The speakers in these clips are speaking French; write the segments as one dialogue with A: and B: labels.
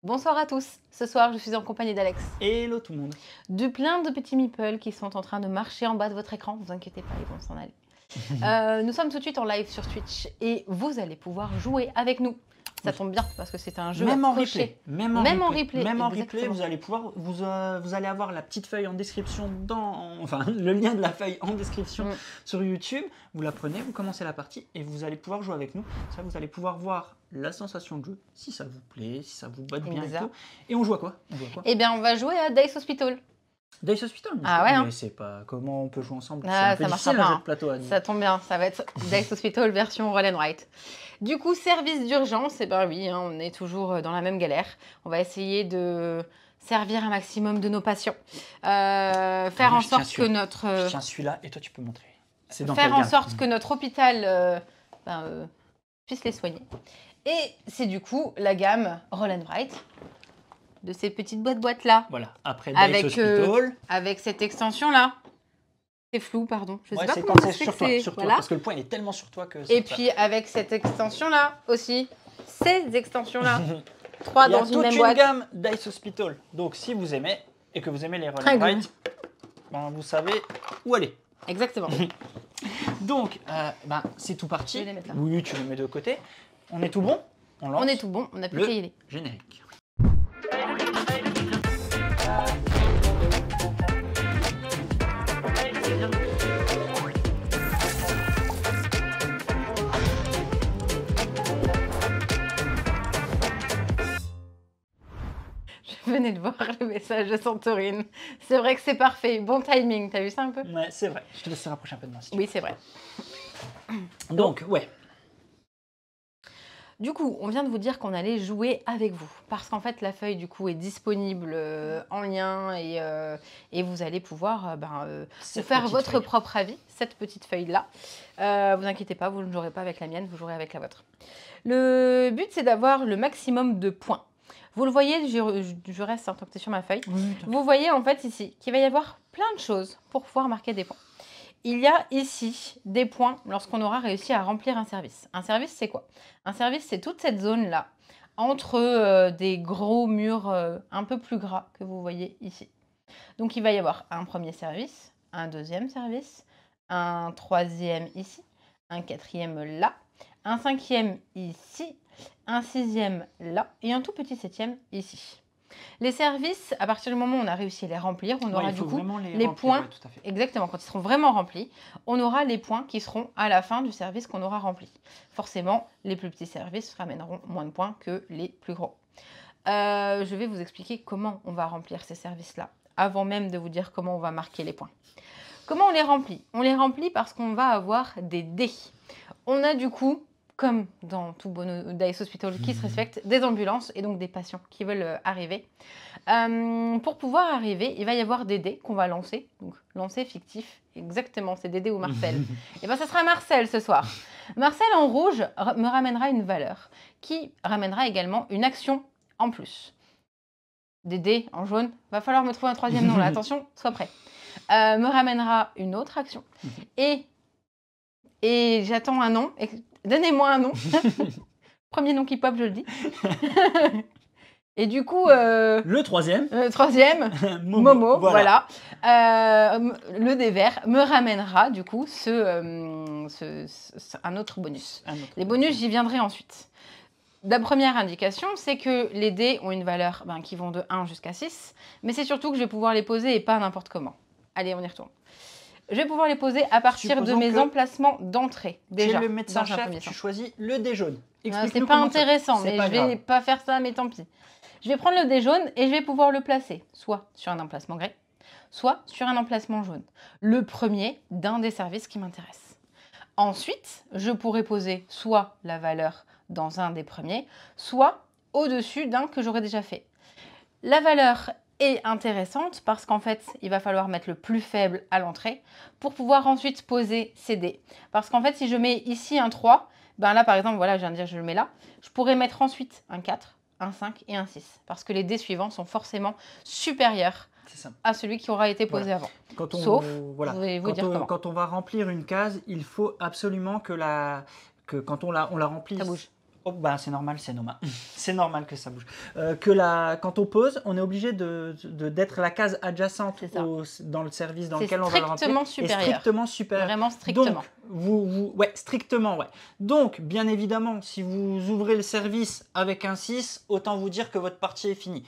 A: Bonsoir à tous. Ce soir, je suis en compagnie d'Alex.
B: Hello tout le monde.
A: De plein de petits meeples qui sont en train de marcher en bas de votre écran. Vous inquiétez pas, ils vont s'en aller. Nous sommes tout de suite en live sur Twitch et vous allez pouvoir jouer avec nous. Ça tombe bien parce que c'est un jeu
B: Même en
A: coché.
B: replay. Même en replay, vous allez pouvoir, vous allez avoir la petite feuille en description enfin le lien de la feuille en description sur YouTube. Vous la prenez, vous commencez la partie et vous allez pouvoir jouer avec nous. Ça, vous allez pouvoir voir la sensation de jeu, si ça vous plaît, si ça vous botte bien et tout. Et on joue à quoi?
A: Eh bien, on va jouer à Dice Hospital.
B: Dice Hospital,
A: ah ouais,
B: mais c'est pas comment on peut jouer ensemble.
A: Ah,
B: c'est un peu
A: ça marche pas.
B: plateau.
A: Ça tombe bien, ça va être Dice Hospital version Roll and Write. Du coup, service d'urgence, et ben oui, hein, on est toujours dans la même galère. On va essayer de servir un maximum de nos patients, faire en sorte que notre
B: je tiens celui-là et toi tu peux montrer.
A: Faire en sorte que notre hôpital puisse les soigner. Et c'est du coup la gamme Roll and Write de ces petites boîtes là.
B: Voilà, après Dice Hospital.
A: Avec cette extension là. C'est flou, pardon.
B: Je sais pas c'est quand c'est sur toi, voilà. Parce que le point il est tellement sur toi que.
A: Et puis avec cette extension là aussi, ces extensions là, 3 dans une même boîte.
B: Il y a toute une gamme Dice Hospital. Donc si vous aimez et que vous aimez les Roll and Write, ben, vous savez où aller.
A: Exactement.
B: Donc c'est tout parti. Oui, tu le mets de côté. On est tout bon? On lance.
A: On est tout bon, on a plus qu'à y aller.
B: Générique.
A: Je venais de voir le message de Santorine. C'est vrai que c'est parfait. Bon timing. T'as vu ça un peu?
B: Ouais, c'est vrai. Je te laisse te rapprocher un peu de moi. Si
A: oui, c'est vrai.
B: Donc, ouais.
A: Du coup, on vient de vous dire qu'on allait jouer avec vous. Parce qu'en fait, la feuille, du coup, est disponible en lien et vous allez pouvoir vous faire votre propre avis, cette petite feuille-là. Vous inquiétez pas, vous ne jouerez pas avec la mienne, vous jouerez avec la vôtre. Le but, c'est d'avoir le maximum de points. Vous le voyez, je reste en tant que c'est sur ma feuille. Oui, vous voyez en fait ici qu'il va y avoir plein de choses pour pouvoir marquer des points. Il y a ici des points lorsqu'on aura réussi à remplir un service. Un service, c'est quoi? Un service, c'est toute cette zone-là, entre des gros murs un peu plus gras que vous voyez ici. Donc, il va y avoir un premier service, un deuxième service, un troisième ici, un quatrième là, un cinquième ici, un sixième là et un tout petit septième ici. Les services, à partir du moment où on a réussi à les remplir, on aura du coup les points. Ouais, tout à fait. Exactement, quand ils seront vraiment remplis, on aura les points qui seront à la fin du service qu'on aura rempli. Forcément, les plus petits services ramèneront moins de points que les plus gros. Je vais vous expliquer comment on va remplir ces services-là, avant même de vous dire comment on va marquer les points. Comment on les remplit? On les remplit parce qu'on va avoir des dés. On a du coup, comme dans tout bon Dice Hospital qui se respecte, des ambulances et donc des patients qui veulent arriver. Pour pouvoir arriver, il va y avoir des dés qu'on va lancer. Donc, lancer fictif, exactement, c'est Dédé ou Marcel. Et bien, ça sera Marcel ce soir. Marcel en rouge me ramènera une valeur qui ramènera également une action en plus. Dédé en jaune, va falloir me trouver un troisième nom là, attention, sois prêt. Me ramènera une autre action. Et j'attends un nom. Donnez-moi un nom. Premier nom qui pop, je le dis. Et du coup...
B: le troisième.
A: Le troisième, Momo, voilà. Le dé vert me ramènera du coup un autre bonus. Les bonus, j'y viendrai ensuite. La première indication, c'est que les dés ont une valeur qui vont de 1 jusqu'à 6. Mais c'est surtout que je vais pouvoir les poser et pas n'importe comment. Allez, on y retourne. Je vais pouvoir les poser à partir de mes emplacements d'entrée. Déjà,
B: le médecin-chef, tu choisis le dé jaune.
A: C'est pas intéressant, mais je vais pas faire ça, mais tant pis. Je vais prendre le dé jaune et je vais pouvoir le placer soit sur un emplacement gris, soit sur un emplacement jaune. Le premier d'un des services qui m'intéresse. Ensuite, je pourrais poser soit la valeur dans un des premiers, soit au-dessus d'un que j'aurais déjà fait. La valeur est intéressante parce qu'en fait, il va falloir mettre le plus faible à l'entrée pour pouvoir ensuite poser ces dés. Parce qu'en fait, si je mets ici un 3, ben là, par exemple, voilà, je viens de dire, je le mets là, je pourrais mettre ensuite un 4, un 5 et un 6. Parce que les dés suivants sont forcément supérieurs à celui qui aura été posé avant. Sauf, je vais vous dire comment.
B: Quand on va remplir une case, il faut absolument que quand on la remplit...
A: Ça bouge.
B: Oh, bah, c'est normal, c'est normal. C'est normal que ça bouge. Quand on pose, on est obligé d'être la case adjacente dans le service dans lequel on va le remplir.
A: Strictement supérieur.
B: Strictement supérieur.
A: Vraiment strictement.
B: Donc, ouais, strictement, ouais. Donc, bien évidemment, si vous ouvrez le service avec un 6, autant vous dire que votre partie est finie.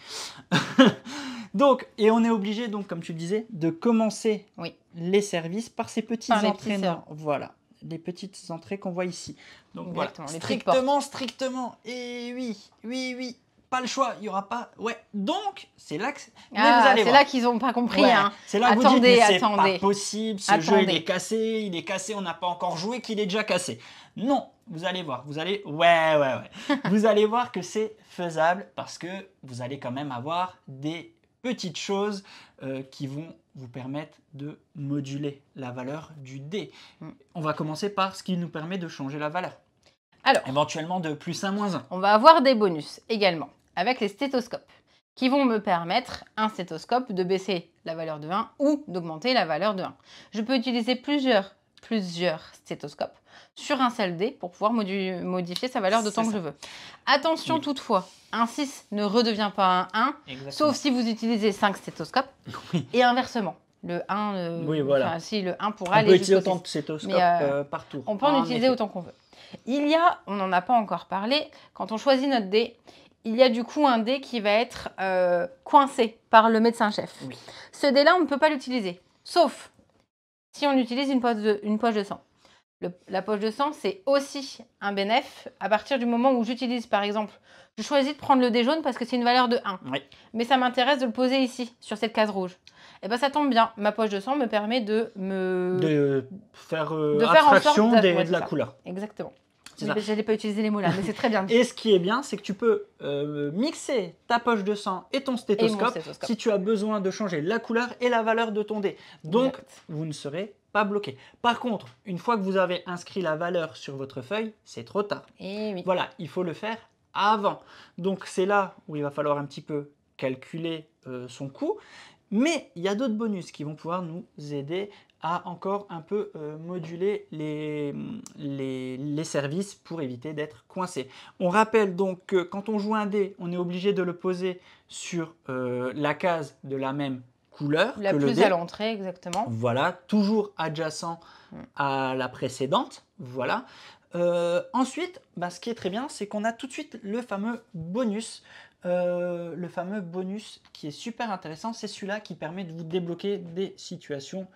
B: Donc, et on est obligé, donc, comme tu le disais, de commencer les services par ces petits entraînements. Voilà. Les petites entrées qu'on voit ici. Donc voilà, strictement. Et oui, pas le choix, il n'y aura pas. Ouais, donc c'est là que.
A: C'est là qu'ils n'ont pas compris. Ouais. Hein.
B: C'est là que vous dites, mais c'est pas possible, ce jeu il est cassé, on n'a pas encore joué, qu'il est déjà cassé. Non, vous allez voir, vous allez voir que c'est faisable parce que vous allez quand même avoir des petites choses qui vont vous permettre de moduler la valeur du dé. On va commencer par ce qui nous permet de changer la valeur. Alors, éventuellement de +1, -1.
A: On va avoir des bonus également avec les stéthoscopes qui vont me permettre, un stéthoscope, de baisser la valeur de 1 ou d'augmenter la valeur de 1. Je peux utiliser plusieurs stéthoscopes sur un seul dé pour pouvoir modifier sa valeur d'autant que je veux. Attention toutefois, un 6 ne redevient pas un 1, sauf si vous utilisez 5 stéthoscopes, et inversement. Le 1, si le 1 pourra aller jusqu'au 6.
B: On peut utiliser autant de stéthoscopes par tour.
A: On peut en utiliser autant qu'on veut. On n'en a pas encore parlé, quand on choisit notre dé, il y a du coup un dé qui va être coincé par le médecin-chef. Oui. Ce dé-là, on ne peut pas l'utiliser, sauf si on utilise une poche de sang. La poche de sang, c'est aussi un bénéf à partir du moment où j'utilise, par exemple, je choisis de prendre le dé jaune parce que c'est une valeur de 1. Oui. Mais ça m'intéresse de le poser ici, sur cette case rouge. Et bien ça tombe bien, ma poche de sang me permet de
B: faire abstraction de la couleur.
A: Exactement. Je n'allais pas utiliser les mots là, mais c'est très bien.
B: Et ce qui est bien, c'est que tu peux mixer ta poche de sang et ton stéthoscope si tu as besoin de changer la couleur et la valeur de ton dé. Donc, vous ne serez pas bloqué. Par contre, une fois que vous avez inscrit la valeur sur votre feuille, c'est trop tard.
A: Et oui.
B: Voilà, il faut le faire avant. Donc, c'est là où il va falloir un petit peu calculer son coût. Mais il y a d'autres bonus qui vont pouvoir nous aider à encore un peu moduler les services pour éviter d'être coincé. On rappelle donc que quand on joue un dé, on est obligé de le poser sur la case de la même couleur
A: la
B: que
A: plus
B: le dé.
A: À l'entrée, exactement.
B: Voilà, toujours adjacent à la précédente. Voilà. Ensuite, ce qui est très bien, c'est qu'on a tout de suite le fameux bonus. Le fameux bonus qui est super intéressant, c'est celui-là qui permet de vous débloquer des situations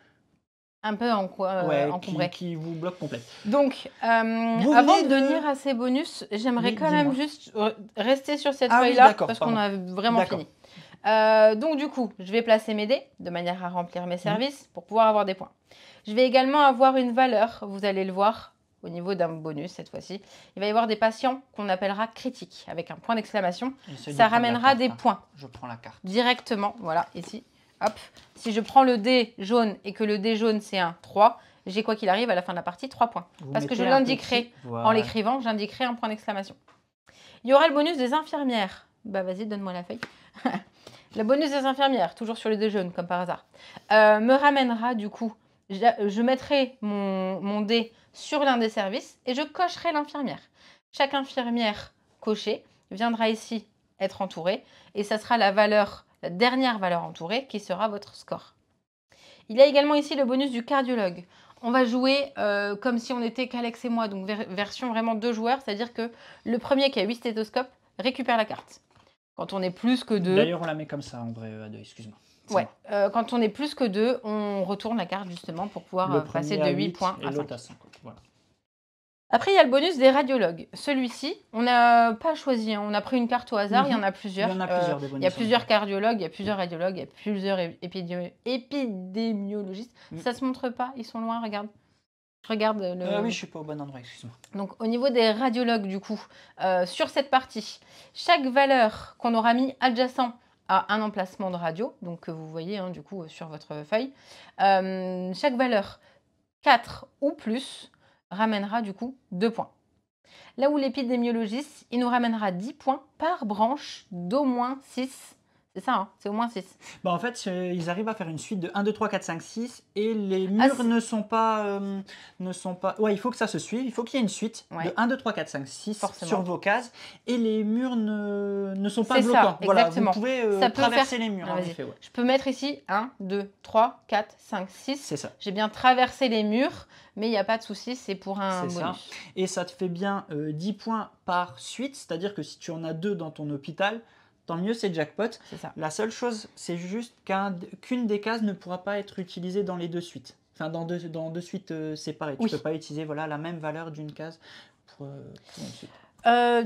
A: un peu encombrées.
B: Qui vous bloquent complètement.
A: Donc, avant de venir à ces bonus, j'aimerais quand même juste rester sur cette feuille-là parce qu'on a vraiment fini. Donc du coup, je vais placer mes dés de manière à remplir mes services pour pouvoir avoir des points. Je vais également avoir une valeur, vous allez le voir, au niveau d'un bonus cette fois-ci. Il va y avoir des patients qu'on appellera critiques, avec un point d'exclamation. Ça ramènera des points.
B: Je prends la carte.
A: Directement, voilà, ici. Hop. Si je prends le dé jaune et que le dé jaune c'est un 3, j'ai quoi qu'il arrive à la fin de la partie 3 points. Parce que je l'indiquerai en l'écrivant, j'indiquerai un point d'exclamation. Il y aura le bonus des infirmières. Bah vas-y, donne-moi la feuille. Le bonus des infirmières, toujours sur le dé jaune, comme par hasard, me ramènera du coup, je mettrai mon dé sur l'un des services et je cocherai l'infirmière. Chaque infirmière cochée viendra ici être entourée et ça sera la dernière valeur entourée qui sera votre score. Il y a également ici le bonus du cardiologue. On va jouer comme si on était qu'Alex et moi, donc version vraiment 2 joueurs, c'est-à-dire que le premier qui a 8 stéthoscopes récupère la carte. Quand on est plus que 2...
B: D'ailleurs, on la met comme ça en vrai à 2, excuse-moi.
A: Ouais, quand on est plus que 2, on retourne la carte justement pour pouvoir passer de 8 points à 5.
B: À 5 voilà.
A: Après, il y a le bonus des radiologues. Celui-ci, on n'a pas choisi, on a pris une carte au hasard, il y en a plusieurs. Il y a plusieurs cardiologues, il y a plusieurs radiologues, il y a plusieurs épidémiologistes. Ça ne se montre pas, ils sont loin, regarde. Regarde
B: oui, je ne suis pas au bon endroit, excuse-moi.
A: Donc, au niveau des radiologues, du coup, sur cette partie, chaque valeur qu'on aura mis adjacent à un emplacement de radio, donc que vous voyez du coup sur votre feuille, chaque valeur 4 ou plus ramènera du coup 2 points. Là où l'épidémiologiste, il nous ramènera 10 points par branche d'au moins 6 C'est ça, hein, c'est au moins 6.
B: Bah en fait, ils arrivent à faire une suite de 1, 2, 3, 4, 5, 6 et les murs ne sont pas... Ouais, il faut que ça se suive. Il faut qu'il y ait une suite de 1, 2, 3, 4, 5, 6 sur vos cases et les murs ne sont pas bloquants.
A: Ça,
B: voilà,
A: exactement.
B: vous pouvez traverser les murs. En effet, ouais.
A: Je peux mettre ici 1, 2, 3, 4, 5, 6.
B: C'est ça.
A: J'ai bien traversé les murs, mais il n'y a pas de souci, c'est pour un bonus.
B: Ça. Et ça te fait bien 10 points par suite, c'est-à-dire que si tu en as 2 dans ton hôpital, tant mieux, c'est jackpot.
A: Ça.
B: La seule chose, c'est juste qu'une des cases ne pourra pas être utilisée dans les deux suites. Enfin, dans deux suites séparées. Tu ne peux pas utiliser la même valeur d'une case pour une suite.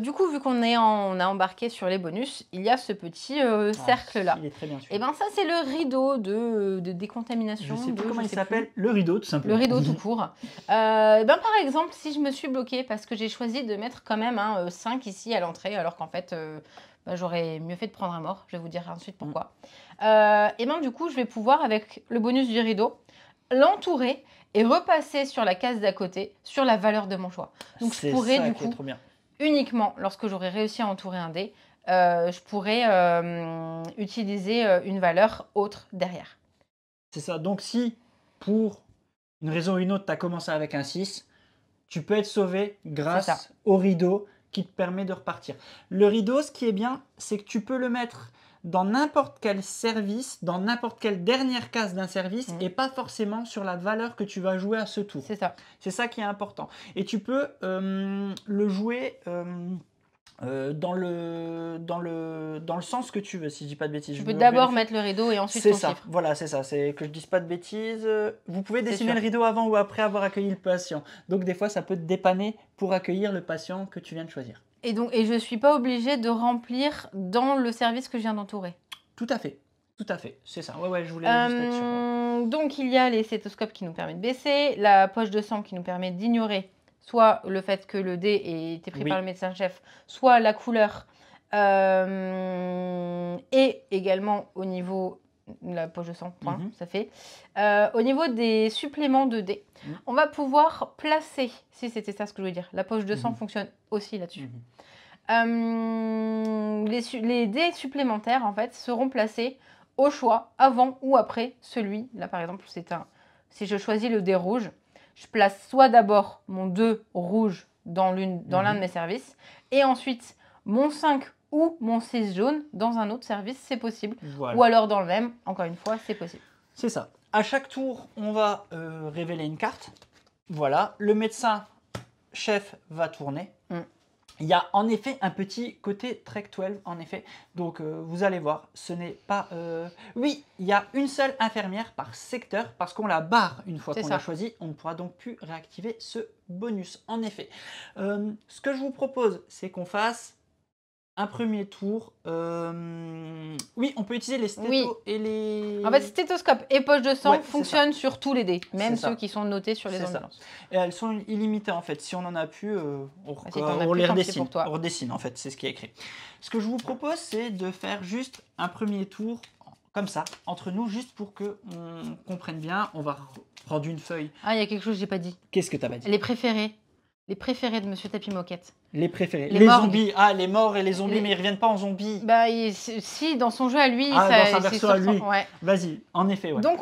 A: Du coup, vu qu'on a embarqué sur les bonus, il y a ce petit cercle-là.
B: Il est très bien sûr.
A: Et bien ça, c'est le rideau de décontamination.
B: Je sais plus comment il s'appelle. Le rideau, tout simplement.
A: Le rideau tout court. Par exemple, si je me suis bloquée parce que j'ai choisi de mettre quand même 5 ici à l'entrée, alors qu'en fait... j'aurais mieux fait de prendre un mort, je vais vous dire ensuite pourquoi. Du coup, je vais pouvoir, avec le bonus du rideau, l'entourer et repasser sur la case d'à côté, sur la valeur de mon choix. Donc je pourrais du coup, uniquement lorsque j'aurai réussi à entourer un dé, je pourrais utiliser une valeur autre derrière.
B: C'est ça, donc si pour une raison ou une autre, tu as commencé avec un 6, tu peux être sauvé grâce au rideau qui te permet de repartir. Le rideau, ce qui est bien, c'est que tu peux le mettre dans n'importe quel service, dans n'importe quelle dernière case d'un service et pas forcément sur la valeur que tu vas jouer à ce tour.
A: C'est ça.
B: C'est ça qui est important. Et tu peux le jouer dans le sens que tu veux, si je dis pas de bêtises.
A: Tu peux d'abord mettre le rideau et ensuite ton chiffre.
B: Voilà, c'est ça. C'est que je dise pas de bêtises. Vous pouvez dessiner le rideau avant ou après avoir accueilli le patient. Donc des fois, ça peut te dépanner pour accueillir le patient que tu viens de choisir.
A: Et je ne suis pas obligée de remplir dans le service que je viens d'entourer.
B: Tout à fait. Tout à fait, c'est ça. Ouais, je voulais juste être sûr.
A: Donc il y a les stéthoscopes qui nous permettent de baisser, la poche de sang qui nous permet d'ignorer soit le fait que le dé ait été pris par le médecin-chef, soit la couleur. Et également au niveau de la poche de sang, ça fait. Au niveau des suppléments de dés, on va pouvoir placer, si c'était ça ce que je voulais dire, la poche de sang fonctionne aussi là-dessus. Les dés supplémentaires, en fait, seront placés au choix, avant ou après celui. Là, par exemple, si je choisis le dé rouge, je place soit d'abord mon 2 rouge dans l'un de mes services, et ensuite mon 5 ou mon 6 jaune dans un autre service, c'est possible. Voilà. Ou alors dans le même, encore une fois, c'est possible.
B: C'est ça. À chaque tour, on va révéler une carte. Voilà, le médecin-chef va tourner. Il y a en effet un petit côté Trek 12, en effet. Donc, vous allez voir, ce n'est pas... Oui, il y a une seule infirmière par secteur, parce qu'on la barre une fois qu'on l'a choisi. On ne pourra donc plus réactiver ce bonus, en effet. Ce que je vous propose, c'est qu'on fasse un premier tour. Oui, on peut utiliser les stéthos et les...
A: En fait, stéthoscope et poche de sang fonctionnent sur tous les dés, même ceux qui sont notés sur les ambulances.
B: Et elles sont illimitées en fait. Si on en a plus, on les redessine. On redessine en fait, c'est ce qui est écrit. Ce que je vous propose, c'est de faire juste un premier tour comme ça, entre nous, juste pour qu'on comprenne bien. On va prendre une feuille.
A: Ah, il y a quelque chose que j'ai pas dit.
B: Qu'est-ce que tu n'as pas dit?
A: Les préférés. Les préférés de Monsieur Tapis Moquette.
B: Les préférés. Les zombies. Ah, les morts et les zombies, mais ils ne reviennent pas en zombies.
A: Bah, si, dans son jeu à lui.
B: Dans sa version à lui. Ouais. Vas-y, en effet. Ouais.
A: Donc,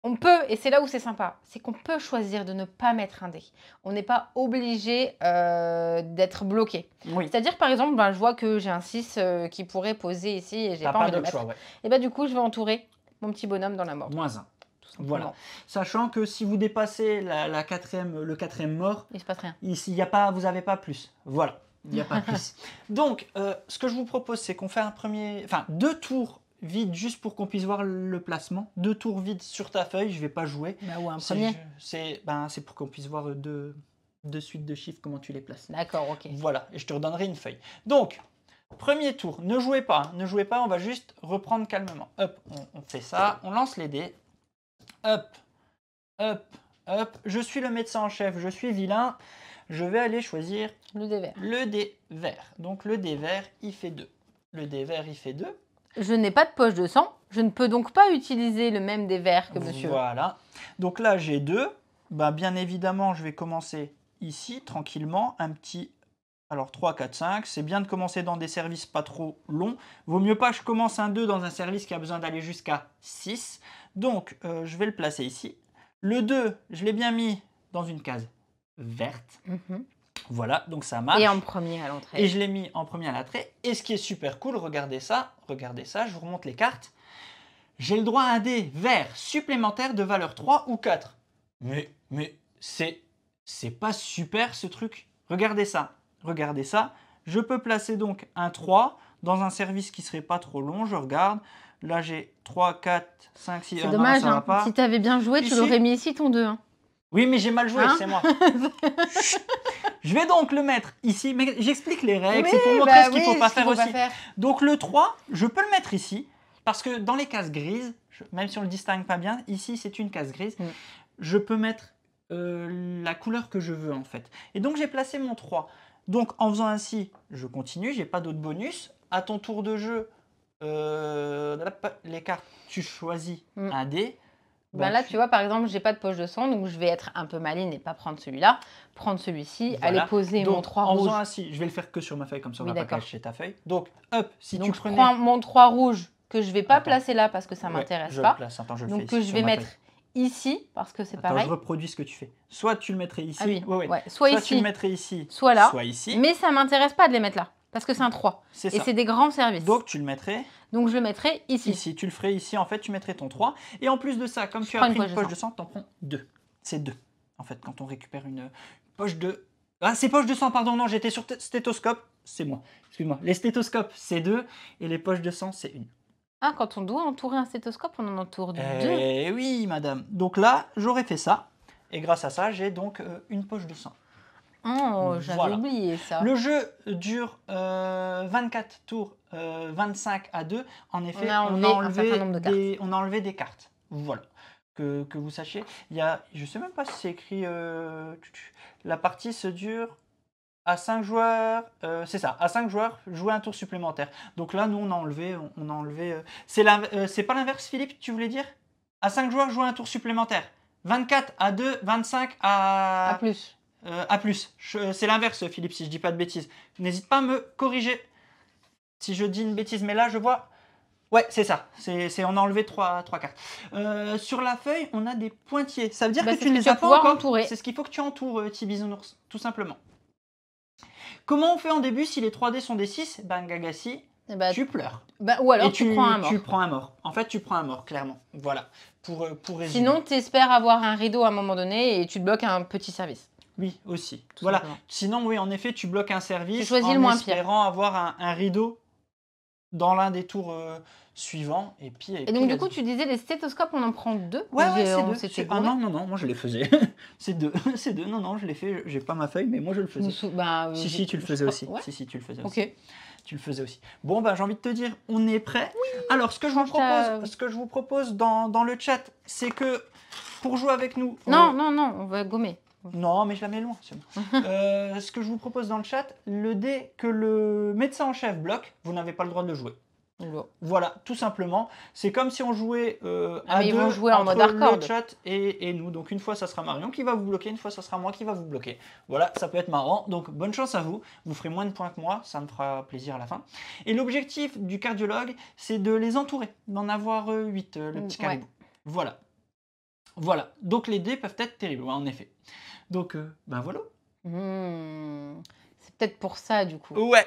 A: on peut, et c'est là où c'est sympa, c'est qu'on peut choisir de ne pas mettre un dé. On n'est pas obligé d'être bloqué. C'est-à-dire, par exemple, je vois que j'ai un 6 qui pourrait poser ici et j'ai pas envie de le mettre. Et du coup, je vais entourer mon petit bonhomme dans la mort.
B: -1. Voilà. Sachant que si vous dépassez le quatrième mort,
A: il se passe rien.
B: Ici, vous n'avez pas plus. Voilà, il n'y a pas plus. Donc, ce que je vous propose, c'est qu'on fait 2 tours vides juste pour qu'on puisse voir le placement. 2 tours vides sur ta feuille, je ne vais pas jouer.
A: Ou un premier.
B: C'est pour qu'on puisse voir deux suites de chiffres, comment tu les places.
A: D'accord, ok.
B: Voilà, et je te redonnerai une feuille. Donc, premier tour, ne jouez pas, on va juste reprendre calmement. Hop, on fait ça, on lance les dés. Hop, hop, hop. Je suis le médecin en chef, je suis vilain. Je vais aller choisir
A: le dé vert.
B: Le dé vert. Donc le dé vert, il fait 2. Le dé vert, il fait 2.
A: Je n'ai pas de poche de sang. Je ne peux donc pas utiliser le même dé vert que monsieur.
B: Voilà. Donc là, j'ai 2. Bien évidemment, je vais commencer ici, tranquillement. Un petit Alors 3, 4, 5, c'est bien de commencer dans des services pas trop longs. Vaut mieux pas que je commence un 2 dans un service qui a besoin d'aller jusqu'à 6. Donc je vais le placer ici. Le 2, je l'ai bien mis dans une case verte. Voilà, donc ça marche.
A: Et en premier à l'entrée.
B: Et je l'ai mis en premier à l'entrée. Et ce qui est super cool, regardez ça, je vous remonte les cartes. J'ai le droit à un dé vert supplémentaire de valeur 3 ou 4. Mais c'est pas super ce truc. Regardez ça. Je peux placer donc un 3 dans un service qui serait pas trop long. Je regarde. Là, j'ai 3, 4, 5, 6...
A: C'est dommage,
B: non, ça va pas.
A: Si tu avais bien joué, tu l'aurais mis ici ton 2. Hein.
B: Oui, mais j'ai mal joué, c'est moi. Je vais donc le mettre ici, mais j'explique les règles, c'est pour montrer ce qu'il ne faut pas faire aussi. Donc le 3, je peux le mettre ici, parce que dans les cases grises, même si on ne le distingue pas bien, ici c'est une case grise, je peux mettre la couleur que je veux en fait. Et donc j'ai placé mon 3. Donc en faisant ainsi, je continue, j'ai pas d'autres bonus. À ton tour de jeu, les cartes, tu choisis un dé.
A: Ben là, tu vois, par exemple, j'ai pas de poche de sang, donc je vais être un peu maline et pas prendre celui-là, prendre celui-ci, aller poser mon 3 rouge.
B: En faisant ainsi, je vais le faire que sur ma feuille, comme ça on va pas cacher ta feuille. Donc, hop, si tu prenais...
A: je prends mon 3 rouge que je vais pas placer là parce que ça m'intéresse pas. Donc que je vais mettre ici parce que c'est pareil.
B: Je reproduis ce que tu fais. Soit tu le mettrais ici,
A: soit ici,
B: tu le mettrais ici,
A: soit là,
B: soit ici.
A: Mais ça m'intéresse pas de les mettre là. Parce que c'est un 3. Et c'est des grands services.
B: Donc tu le mettrais.
A: Donc je le mettrais ici.
B: Ici, tu le ferais ici, en fait, tu mettrais ton 3. Et en plus de ça, comme tu as pris une poche de sang, tu en prends 2. C'est 2. En fait, quand on récupère une poche de... Ah, c'est poche de sang, pardon, non, j'étais sur stéthoscope, c'est moi. Excuse-moi. Les stéthoscopes, c'est 2. Et les poches de sang, c'est 1.
A: Ah, quand on doit entourer un stéthoscope, on en entoure 2.
B: Eh oui, madame. Donc là, j'aurais fait ça. Et grâce à ça, j'ai donc une poche de sang.
A: Oh, j'avais oublié ça.
B: Le jeu dure 24 tours, 25 à deux. En effet, on a enlevé des cartes. Voilà. Que vous sachiez. Il y a, je ne sais même pas si c'est écrit... la partie se dure à 5 joueurs. C'est ça, à 5 joueurs, jouer un tour supplémentaire. Donc là, nous, on a enlevé... c'est pas l'inverse, Philippe, tu voulais dire? À 5 joueurs, jouer un tour supplémentaire. 24 à 2, 25 à...
A: À plus.
B: À plus. C'est l'inverse, Philippe, si je dis pas de bêtises. N'hésite pas à me corriger si je dis une bêtise. Mais là, je vois... Ouais, c'est ça. On a enlevé 3 cartes. Sur la feuille, on a des pointillés. Ça veut dire que tu ne les as pas encore. C'est ce qu'il faut que tu entoures, petit bisounours, tout simplement. Comment on fait en début si les 3D sont des 6? Ben, Gagassi, tu pleures.
A: Ou alors tu prends un mort.
B: Tu prends un mort. En fait, tu prends un mort, clairement. Voilà. Pour résumer.
A: Sinon, tu espères avoir un rideau à un moment donné et tu te bloques un petit service.
B: Oui, aussi. Voilà. Sinon, oui, en effet, tu bloques un service.
A: Tu choisis le moins pire.
B: En espérant avoir un rideau dans l'un des tours suivants. Et
A: donc, du coup, tu disais les stéthoscopes, on en prend 2?
B: Ouais, c'est 2. Ah non, moi je les faisais. C'est 2. C'est 2. Non, je l'ai fait. J'ai pas ma feuille, mais moi je le faisais. Si, tu le faisais aussi.
A: Ouais.
B: Si, tu le faisais
A: aussi. Ok.
B: Tu le faisais aussi. Bon, j'ai envie de te dire, on est prêt. Oui. Alors, ce que je vous propose dans le chat, c'est que pour jouer avec nous...
A: Non, on va gommer.
B: Non, mais je la mets loin. Ce que je vous propose dans le chat, le dé que le médecin en chef bloque, vous n'avez pas le droit de le jouer. Voilà, tout simplement. C'est comme si on jouait à deux
A: en mode hardcore.
B: Le chat et nous. Donc une fois, ça sera Marion qui va vous bloquer, une fois, ça sera moi qui va vous bloquer. Voilà, ça peut être marrant. Donc bonne chance à vous. Vous ferez moins de points que moi, ça me fera plaisir à la fin. Et l'objectif du cardiologue, c'est de les entourer, d'en avoir 8, le petit caribou. Voilà. Voilà. Donc les dés peuvent être terribles, en effet. Donc, voilà.
A: C'est peut-être pour ça, du coup.
B: Ouais.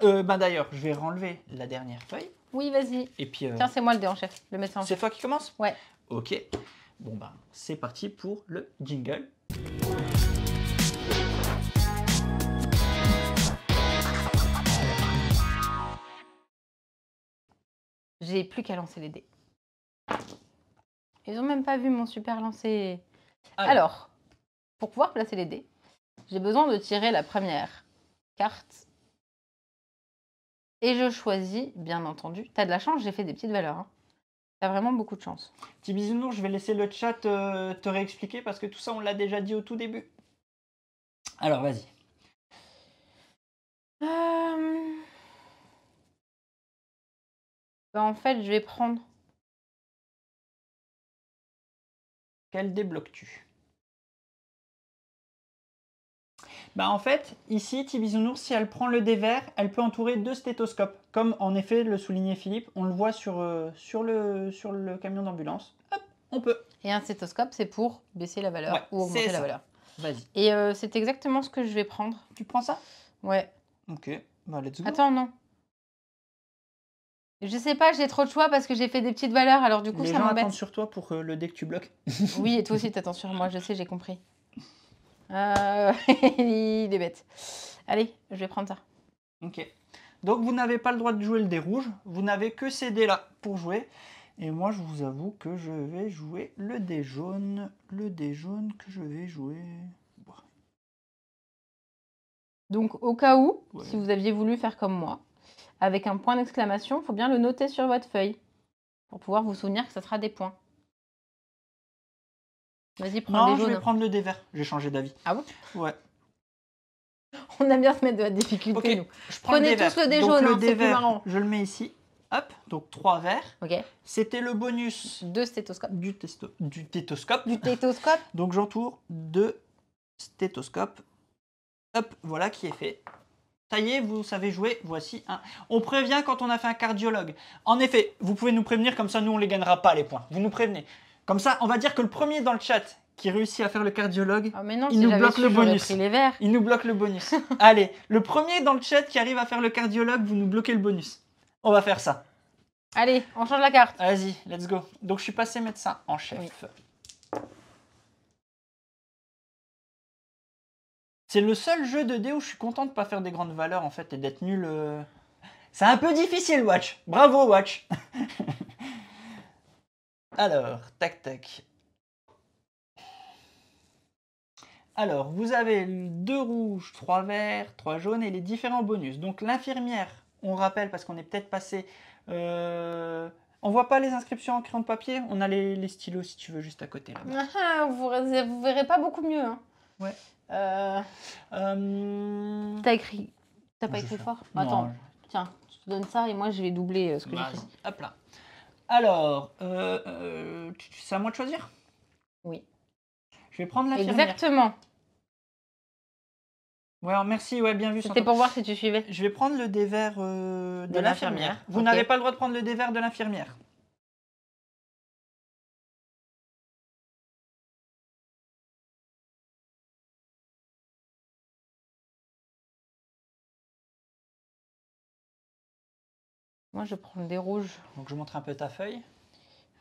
B: D'ailleurs, je vais renlever la dernière feuille.
A: Oui, vas-y.
B: Et puis,
A: tiens, c'est moi le dé en chef, le médecin en chef.
B: C'est toi qui commence?
A: Ouais.
B: Ok. Bon, c'est parti pour le jingle.
A: J'ai plus qu'à lancer les dés. Ils n'ont même pas vu mon super lancer. Alors, pour pouvoir placer les dés, j'ai besoin de tirer la première carte. Et je choisis, bien entendu. T'as de la chance, j'ai fait des petites valeurs. Hein. T'as vraiment beaucoup de chance.
B: Petit bisounours, je vais laisser le chat te réexpliquer parce que tout ça, on l'a déjà dit au tout début. Alors, vas-y.
A: En fait, je vais prendre...
B: Quel débloques-tu? Bah en fait, ici, Tibisounours, si elle prend le dé vert, elle peut entourer 2 stéthoscopes. Comme en effet le soulignait Philippe, on le voit sur le camion d'ambulance. Hop, on peut.
A: Et un stéthoscope, c'est pour baisser la valeur ou augmenter la valeur.
B: Vas-y.
A: Et c'est exactement ce que je vais prendre.
B: Tu prends ça?
A: Ouais.
B: Ok, bah let's go.
A: Attends, non. Je sais pas, j'ai trop de choix parce que j'ai fait des petites valeurs, alors du coup
B: Les
A: ça
B: gens
A: m'embête.
B: attendent sur toi pour le dé que tu bloques.
A: Oui, et toi aussi t'attends sur moi, je sais, j'ai compris. Il est bête. Allez, je vais prendre ça.
B: Ok. Donc vous n'avez pas le droit de jouer le dé rouge, vous n'avez que ces dés-là pour jouer. Et moi je vous avoue que je vais jouer le dé jaune. Le dé jaune que je vais jouer...
A: Donc au cas où, si vous aviez voulu faire comme moi, avec un point d'exclamation, il faut bien le noter sur votre feuille pour pouvoir vous souvenir que ça sera des points. Vas-y, prends le dé jaune.
B: Non, je vais prendre le dé vert. J'ai changé d'avis.
A: Ah bon?
B: Ouais.
A: On aime bien se mettre de la difficulté,
B: okay.
A: nous.
B: Prenez
A: tous le dé
B: donc,
A: jaune,
B: le dé
A: c'est plus
B: vert,
A: marrant.
B: je le mets ici. Hop, donc 3 verts.
A: Ok.
B: C'était le bonus.
A: 2 stéthoscopes.
B: Du stéthoscope.
A: Du stéthoscope.
B: Donc j'entoure 2 stéthoscopes. Hop, voilà qui est fait. Ça y est, vous savez jouer, voici un. On prévient quand on a fait un cardiologue. En effet, vous pouvez nous prévenir, comme ça nous on les gagnera pas les points. Vous nous prévenez. Comme ça, on va dire que le premier dans le chat qui réussit à faire le cardiologue,
A: mais non,
B: il nous bloque le bonus.
A: Pris les verts.
B: Il nous bloque le bonus. Allez, le premier dans le chat qui arrive à faire le cardiologue, vous nous bloquez le bonus. On va faire ça.
A: Allez, on change la carte.
B: Vas-y, let's go. Donc je suis passé médecin en chef. Oui. C'est le seul jeu de dés où je suis content de ne pas faire des grandes valeurs en fait et d'être nul. C'est un peu difficile, Watch. Bravo, Watch. Alors, tac tac. Alors, vous avez 2 rouges, 3 verts, 3 jaunes et les différents bonus. Donc l'infirmière, on rappelle parce qu'on est peut-être passé... On voit pas les inscriptions en crayon de papier, on a les stylos si tu veux juste à côté.
A: Là vous verrez pas beaucoup mieux. Hein.
B: Ouais.
A: T'as écrit... T'as pas écrit fort? Attends, tiens, je te donne ça et moi je vais doubler ce que j'ai fait.
B: Hop là. Alors, c'est à moi de choisir?
A: Oui.
B: Je vais prendre l'infirmière.
A: Exactement.
B: Ouais, alors merci, ouais, bien vu.
A: C'était pour voir si tu suivais.
B: Je vais prendre le dé vert de l'infirmière. Vous n'avez pas le droit de prendre le dé vert de l'infirmière.
A: Moi, je prends le dé rouge.
B: Donc, je montre un peu ta feuille.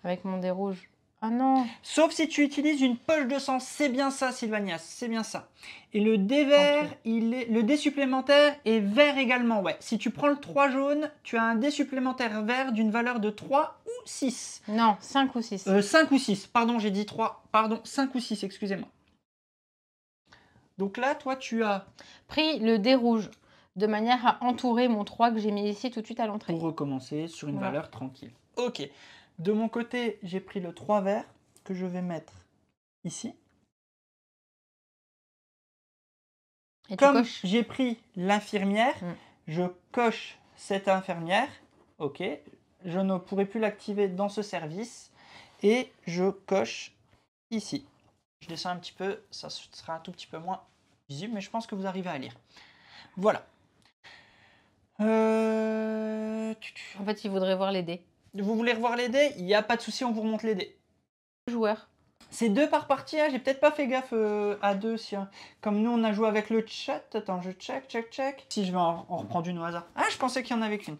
A: Avec mon dé rouge. Ah non!
B: Sauf si tu utilises une poche de sang. C'est bien ça, Sylvanias. C'est bien ça. Et le dé vert, le dé supplémentaire est vert également. Ouais. Si tu prends le 3 jaune, tu as un dé supplémentaire vert d'une valeur de 3 ou 6.
A: Non, 5 ou 6.
B: 5 ou 6. Pardon, j'ai dit 3. Pardon, 5 ou 6, excusez-moi. Donc là, toi, tu as...
A: pris le dé rouge. De manière à entourer mon 3 que j'ai mis ici tout de suite à l'entrée.
B: Pour recommencer sur une valeur tranquille. Ok. De mon côté, j'ai pris le 3 vert que je vais mettre ici. Et comme j'ai pris l'infirmière, je coche cette infirmière. Ok. Je ne pourrai plus l'activer dans ce service. Et je coche ici. Je descends un petit peu, ça sera un tout petit peu moins visible, mais je pense que vous arrivez à lire. Voilà.
A: En fait, il voudrait voir les dés.
B: Vous voulez revoir les dés? Il n'y a pas de souci, on vous remonte les dés.
A: Joueur.
B: C'est 2 par partie, hein. J'ai peut-être pas fait gaffe à 2. Si, hein. Comme nous, on a joué avec le chat. Attends, je check. Si je vais en reprendre une au hasard. Ah, je pensais qu'il y en avait qu'une.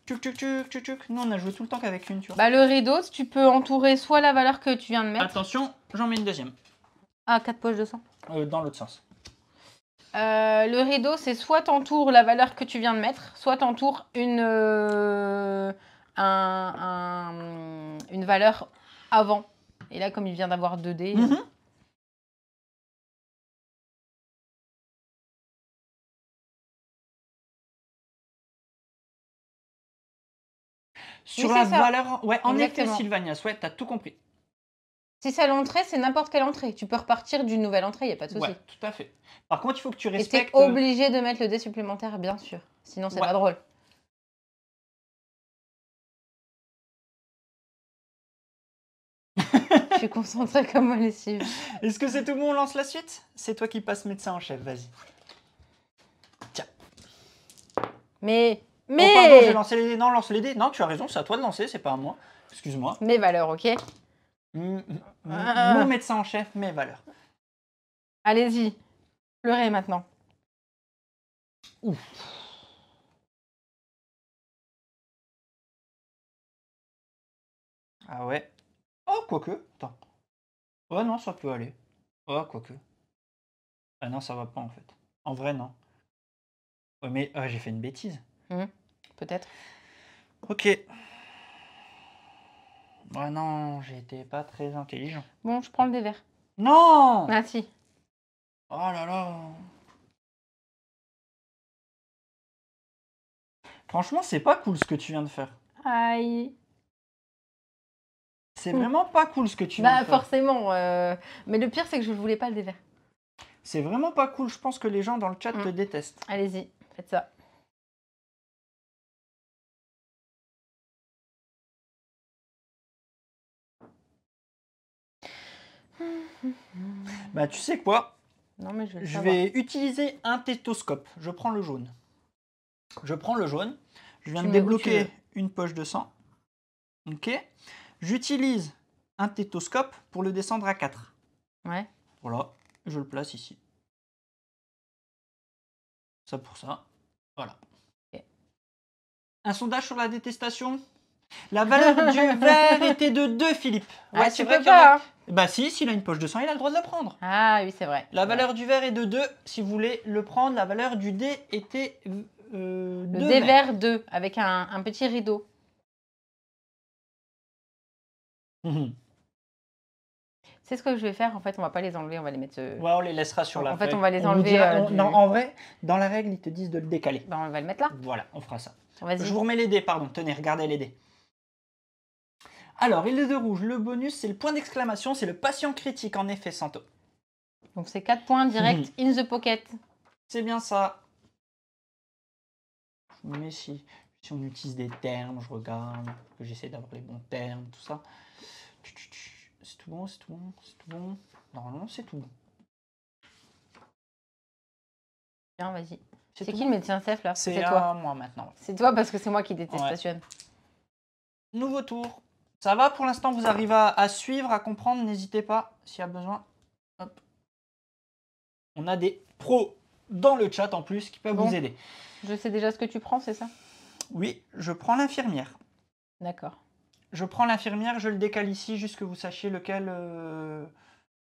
B: Tchuc. Nous, on a joué tout le temps qu'avec une, tu vois.
A: Bah, le rideau, tu peux entourer soit la valeur que tu viens de mettre.
B: Attention, j'en mets une deuxième.
A: Ah, 4 poches de sang.
B: Dans l'autre sens.
A: Le rideau, c'est soit t'entoures la valeur que tu viens de mettre, soit t'entoures une valeur avant. Et là, comme il vient d'avoir 2 dés...
B: Sur la valeur... Ouais, en effet, Sylvanias, ouais, t'as tout compris.
A: Si c'est l'entrée, c'est n'importe quelle entrée. Tu peux repartir d'une nouvelle entrée, il n'y a pas de souci.
B: Ouais, tout à fait. Par contre, il faut que tu respectes...
A: Et t'es obligé de mettre le dé supplémentaire, bien sûr. Sinon, c'est pas drôle. Je suis concentrée comme moi, lessive.
B: Est-ce que c'est tout bon, on lance la suite? C'est toi qui passes médecin en chef, vas-y.
A: Mais...
B: Oh, pardon, j'ai lancé les dés. Non, lance les dés. Non, tu as raison, c'est à toi de lancer, c'est pas à moi. Excuse-moi.
A: Mes valeurs, ok.
B: Mon médecin en chef, mes valeurs.
A: Allez-y, pleurez maintenant.
B: Ouf. Ah ouais. Oh, quoique. Attends. Ouais, non, ça peut aller. Oh, quoique. Ah non, ça va pas en fait. En vrai, non. Ouais, mais j'ai fait une bêtise.
A: Peut-être.
B: Ok. Ouais, non, j'ai été pas très intelligent.
A: Bon, je prends le dé vert.
B: Non!
A: Ah si.
B: Oh là là. Franchement, c'est pas cool ce que tu viens de faire.
A: Aïe.
B: C'est vraiment pas cool ce que tu viens de faire.
A: Bah forcément. Mais le pire, c'est que je ne voulais pas le dé vert.
B: C'est vraiment pas cool. Je pense que les gens dans le chat te détestent.
A: Allez-y, faites ça.
B: Bah tu sais quoi?
A: Non, mais
B: je vais utiliser un stéthoscope. Je prends le jaune. Je prends le jaune. Je viens de débloquer une poche de sang. Ok. J'utilise un stéthoscope pour le descendre à 4.
A: Ouais.
B: Voilà. Je le place ici. Ça pour ça. Voilà.
A: Okay.
B: Un sondage sur la détestation. La valeur du verre était de 2, Philippe.
A: Ouais, c'est vrai qu'il y en a...
B: Bah si, s'il a une poche de sang, il a le droit de le prendre.
A: Ah oui, c'est vrai.
B: La valeur du verre est de 2. Si vous voulez le prendre, la valeur du dé était
A: le dé vert 2, avec un petit rideau. C'est ce que je vais faire. En fait, on va pas les enlever, on va les mettre...
B: Ouais, on les laissera sur la feuille.
A: En fait, on va les enlever...
B: Non, en vrai, dans la règle, ils te disent de le décaler.
A: Ben, on va le mettre là.
B: Voilà, on fera ça.
A: Je
B: vous remets les dés, pardon. Tenez, regardez les dés. Alors, il est de rouge. Le bonus, c'est le point d'exclamation. C'est le patient critique, en effet, Santo.
A: Donc, c'est 4 points direct in the pocket.
B: C'est bien ça. Mais si on utilise des termes, je regarde, que j'essaie d'avoir les bons termes, tout ça. C'est tout bon, c'est tout bon, c'est tout bon. Normalement, c'est tout bon.
A: Tiens, vas-y. C'est qui le médecin chef là?
B: C'est toi. Moi maintenant.
A: C'est toi parce que c'est moi qui détestation.
B: Ouais. Nouveau tour. Ça va pour l'instant, vous arrivez à suivre, à comprendre, n'hésitez pas s'il y a besoin. Hop. On a des pros dans le chat en plus qui peuvent vous aider.
A: Je sais déjà ce que tu prends, c'est ça?
B: Oui, je prends l'infirmière.
A: D'accord.
B: Je prends l'infirmière, je le décale ici, juste que vous sachiez lequel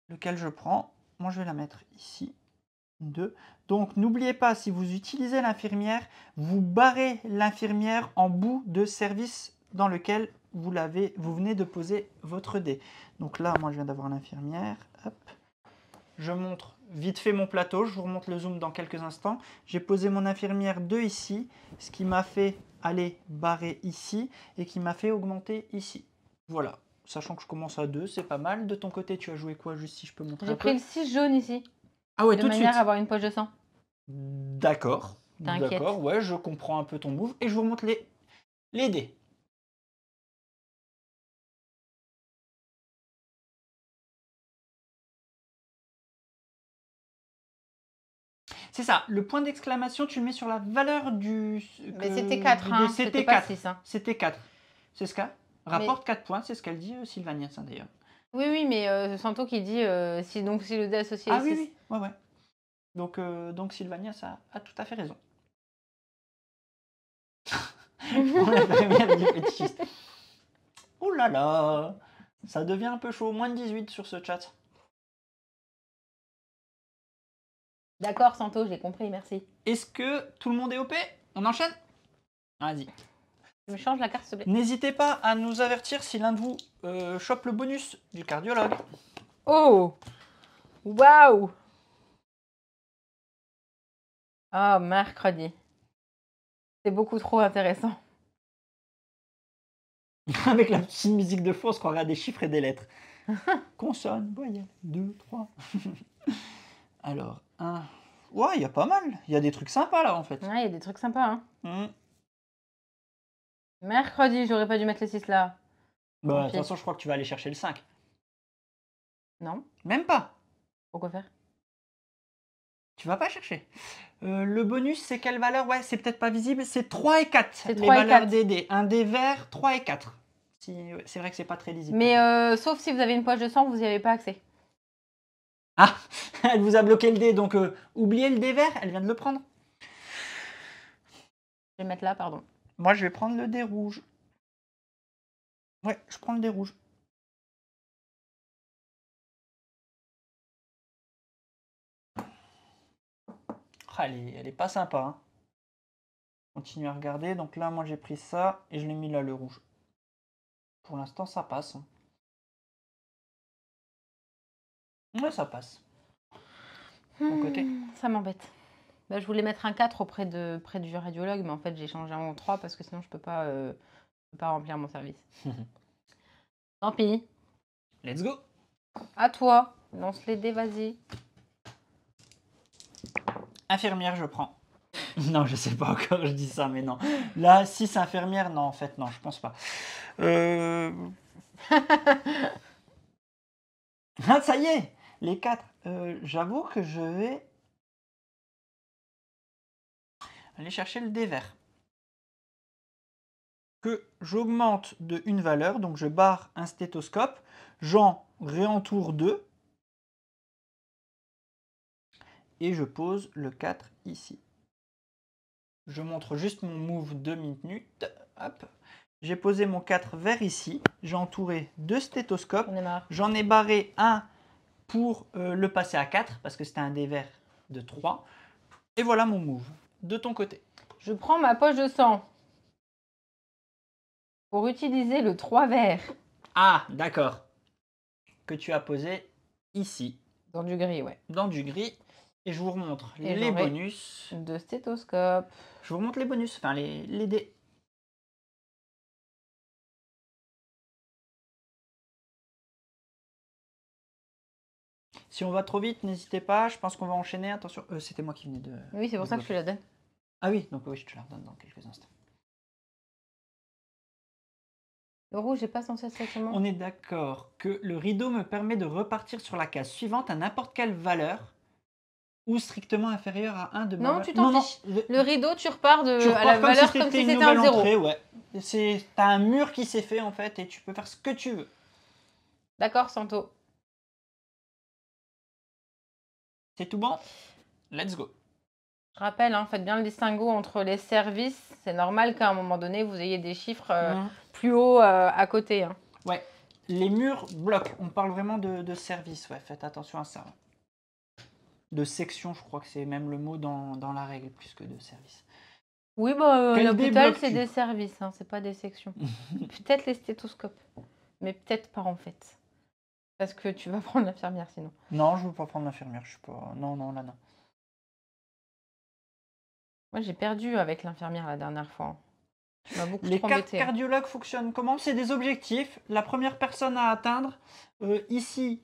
B: je prends. Moi, je vais la mettre ici. 2. Donc, n'oubliez pas, si vous utilisez l'infirmière, vous barrez l'infirmière en bout de service dans lequel vous venez de poser votre dé. Donc là, moi, je viens d'avoir l'infirmière. Hop. Je montre vite fait mon plateau. Je vous remonte le zoom dans quelques instants. J'ai posé mon infirmière 2 ici, ce qui m'a fait aller barrer ici et qui m'a fait augmenter ici. Voilà. Sachant que je commence à 2, c'est pas mal. De ton côté, tu as joué quoi, juste si je peux montrer un peu?
A: J'ai pris le 6 jaune ici.
B: Ah ouais, tout de suite.
A: De manière à avoir une poche de sang.
B: D'accord. D'accord, ouais, je comprends un peu ton move. Et je vous remonte les dés. C'est ça, le point d'exclamation, tu le mets sur la valeur du...
A: Mais c'était 4, hein, c'était pas 6. Hein.
B: C'était 4. C'est ce qu'elle rapporte 4 points, c'est ce qu'elle dit Sylvania, ça d'ailleurs.
A: Oui, oui, mais Santo qui dit si le dé associé est 6.
B: Oui, oui, ouais. Donc Sylvania, ça a tout à fait raison. La première du fétichiste. Ouh là là, ça devient un peu chaud, moins de 18 sur ce chat.
A: D'accord, Santo, j'ai compris, merci.
B: Est-ce que tout le monde est OP? On enchaîne? Vas-y.
A: Je me change la carte, s'il te plaît.
B: N'hésitez pas à nous avertir si l'un de vous chope le bonus du cardiologue.
A: Oh! Waouh! Ah, mercredi. C'est beaucoup trop intéressant.
B: Avec la petite musique de fond, on se croirait à des chiffres et des lettres. Consonne, voyelle, 2, 3. Alors, 1. Ouais, il y a pas mal. Il y a des trucs sympas là en fait.
A: Ouais, il y a des trucs sympas. Hein. Mercredi, j'aurais pas dû mettre le 6 là.
B: Bah, de toute façon, je crois que tu vas aller chercher le 5.
A: Non.
B: Même pas.
A: Pourquoi faire?
B: Tu vas pas chercher. Le bonus, c'est quelle valeur? Ouais, c'est peut-être pas visible. C'est 3 et 4.
A: C'est
B: les
A: 3 et
B: valeurs
A: 4.
B: des dés. Un dé vert, 3 et 4. C'est vrai que c'est pas très lisible.
A: Mais sauf si vous avez une poche de sang, vous n'y avez pas accès.
B: Ah, elle vous a bloqué le dé, donc oubliez le dé vert, elle vient de le prendre.
A: Je vais mettre là, pardon.
B: Moi, je vais prendre le dé rouge. Ouais, je prends le dé rouge. Ah, elle est pas sympa. Hein. Continue à regarder. Donc là, moi, j'ai pris ça et je l'ai mis là, le rouge. Pour l'instant, ça passe. Hein. Ouais, ça passe. Ton côté.
A: Ça m'embête. Bah, je voulais mettre un 4 près du radiologue, mais en fait, j'ai changé en 3 parce que sinon, je peux pas remplir mon service. Tant pis.
B: Let's go.
A: À toi. Lance les dés, vas-y.
B: Infirmière, je prends. Non, je sais pas encore, je dis ça, mais non. Là, 6 infirmières, non, en fait, non, je pense pas. Ah, ça y est, les 4. J'avoue que je vais aller chercher le dé vert. Que j'augmente de une valeur, donc je barre un stéthoscope, j'en réentoure 2, et je pose le 4 ici. Je montre juste mon move 2 minutes. Hop. J'ai posé mon 4 vers ici. J'ai entouré 2 stéthoscopes. J'en ai barré un pour le passer à 4 parce que c'était un dé vert de 3. Et voilà mon move. De ton côté.
A: Je prends ma poche de sang pour utiliser le 3 vert.
B: Ah, d'accord. Que tu as posé ici.
A: Dans du gris, ouais.
B: Dans du gris. Et je vous remontre les bonus.
A: De stéthoscope.
B: Je vous remontre les bonus, enfin les dés. Si on va trop vite, n'hésitez pas. Je pense qu'on va enchaîner. Attention, c'était moi qui venais de...
A: Oui, c'est pour ça que je te la donne.
B: Ah oui, donc oui, je te la redonne dans quelques instants.
A: Le rouge n'est pas censé être exactement.
B: On est d'accord que le rideau me permet de repartir sur la case suivante à n'importe quelle valeur ou strictement inférieure à 1 de ma valeur.
A: Non, tu t'en fiches. Le rideau, tu repars à la
B: comme
A: valeur
B: si
A: comme si
B: une
A: c'était
B: nouvelle
A: un 0.
B: entrée, ouais. T'as un mur qui s'est fait en fait et tu peux faire ce que tu veux.
A: D'accord, Santo.
B: C'est tout bon? Let's go.
A: Je rappelle, hein, faites bien le distinguo entre les services. C'est normal qu'à un moment donné, vous ayez des chiffres plus hauts à côté. Hein.
B: Ouais, les murs bloquent. On parle vraiment de service, ouais. Faites attention à ça. De section, je crois que c'est même le mot dans la règle, plus que de service.
A: Oui, bah, l'hôpital, c'est des services, hein, c'est pas des sections. Peut-être les stéthoscopes, mais peut-être pas en fait. Parce que tu vas prendre l'infirmière sinon.
B: Non, je veux pas prendre l'infirmière, je suis pas... Non, là, non.
A: Moi, j'ai perdu avec l'infirmière la dernière fois. Tu m'as beaucoup
B: Les
A: trop
B: cartes
A: embêté.
B: cardiologues fonctionnent comment? C'est des objectifs. La première personne à atteindre, ici,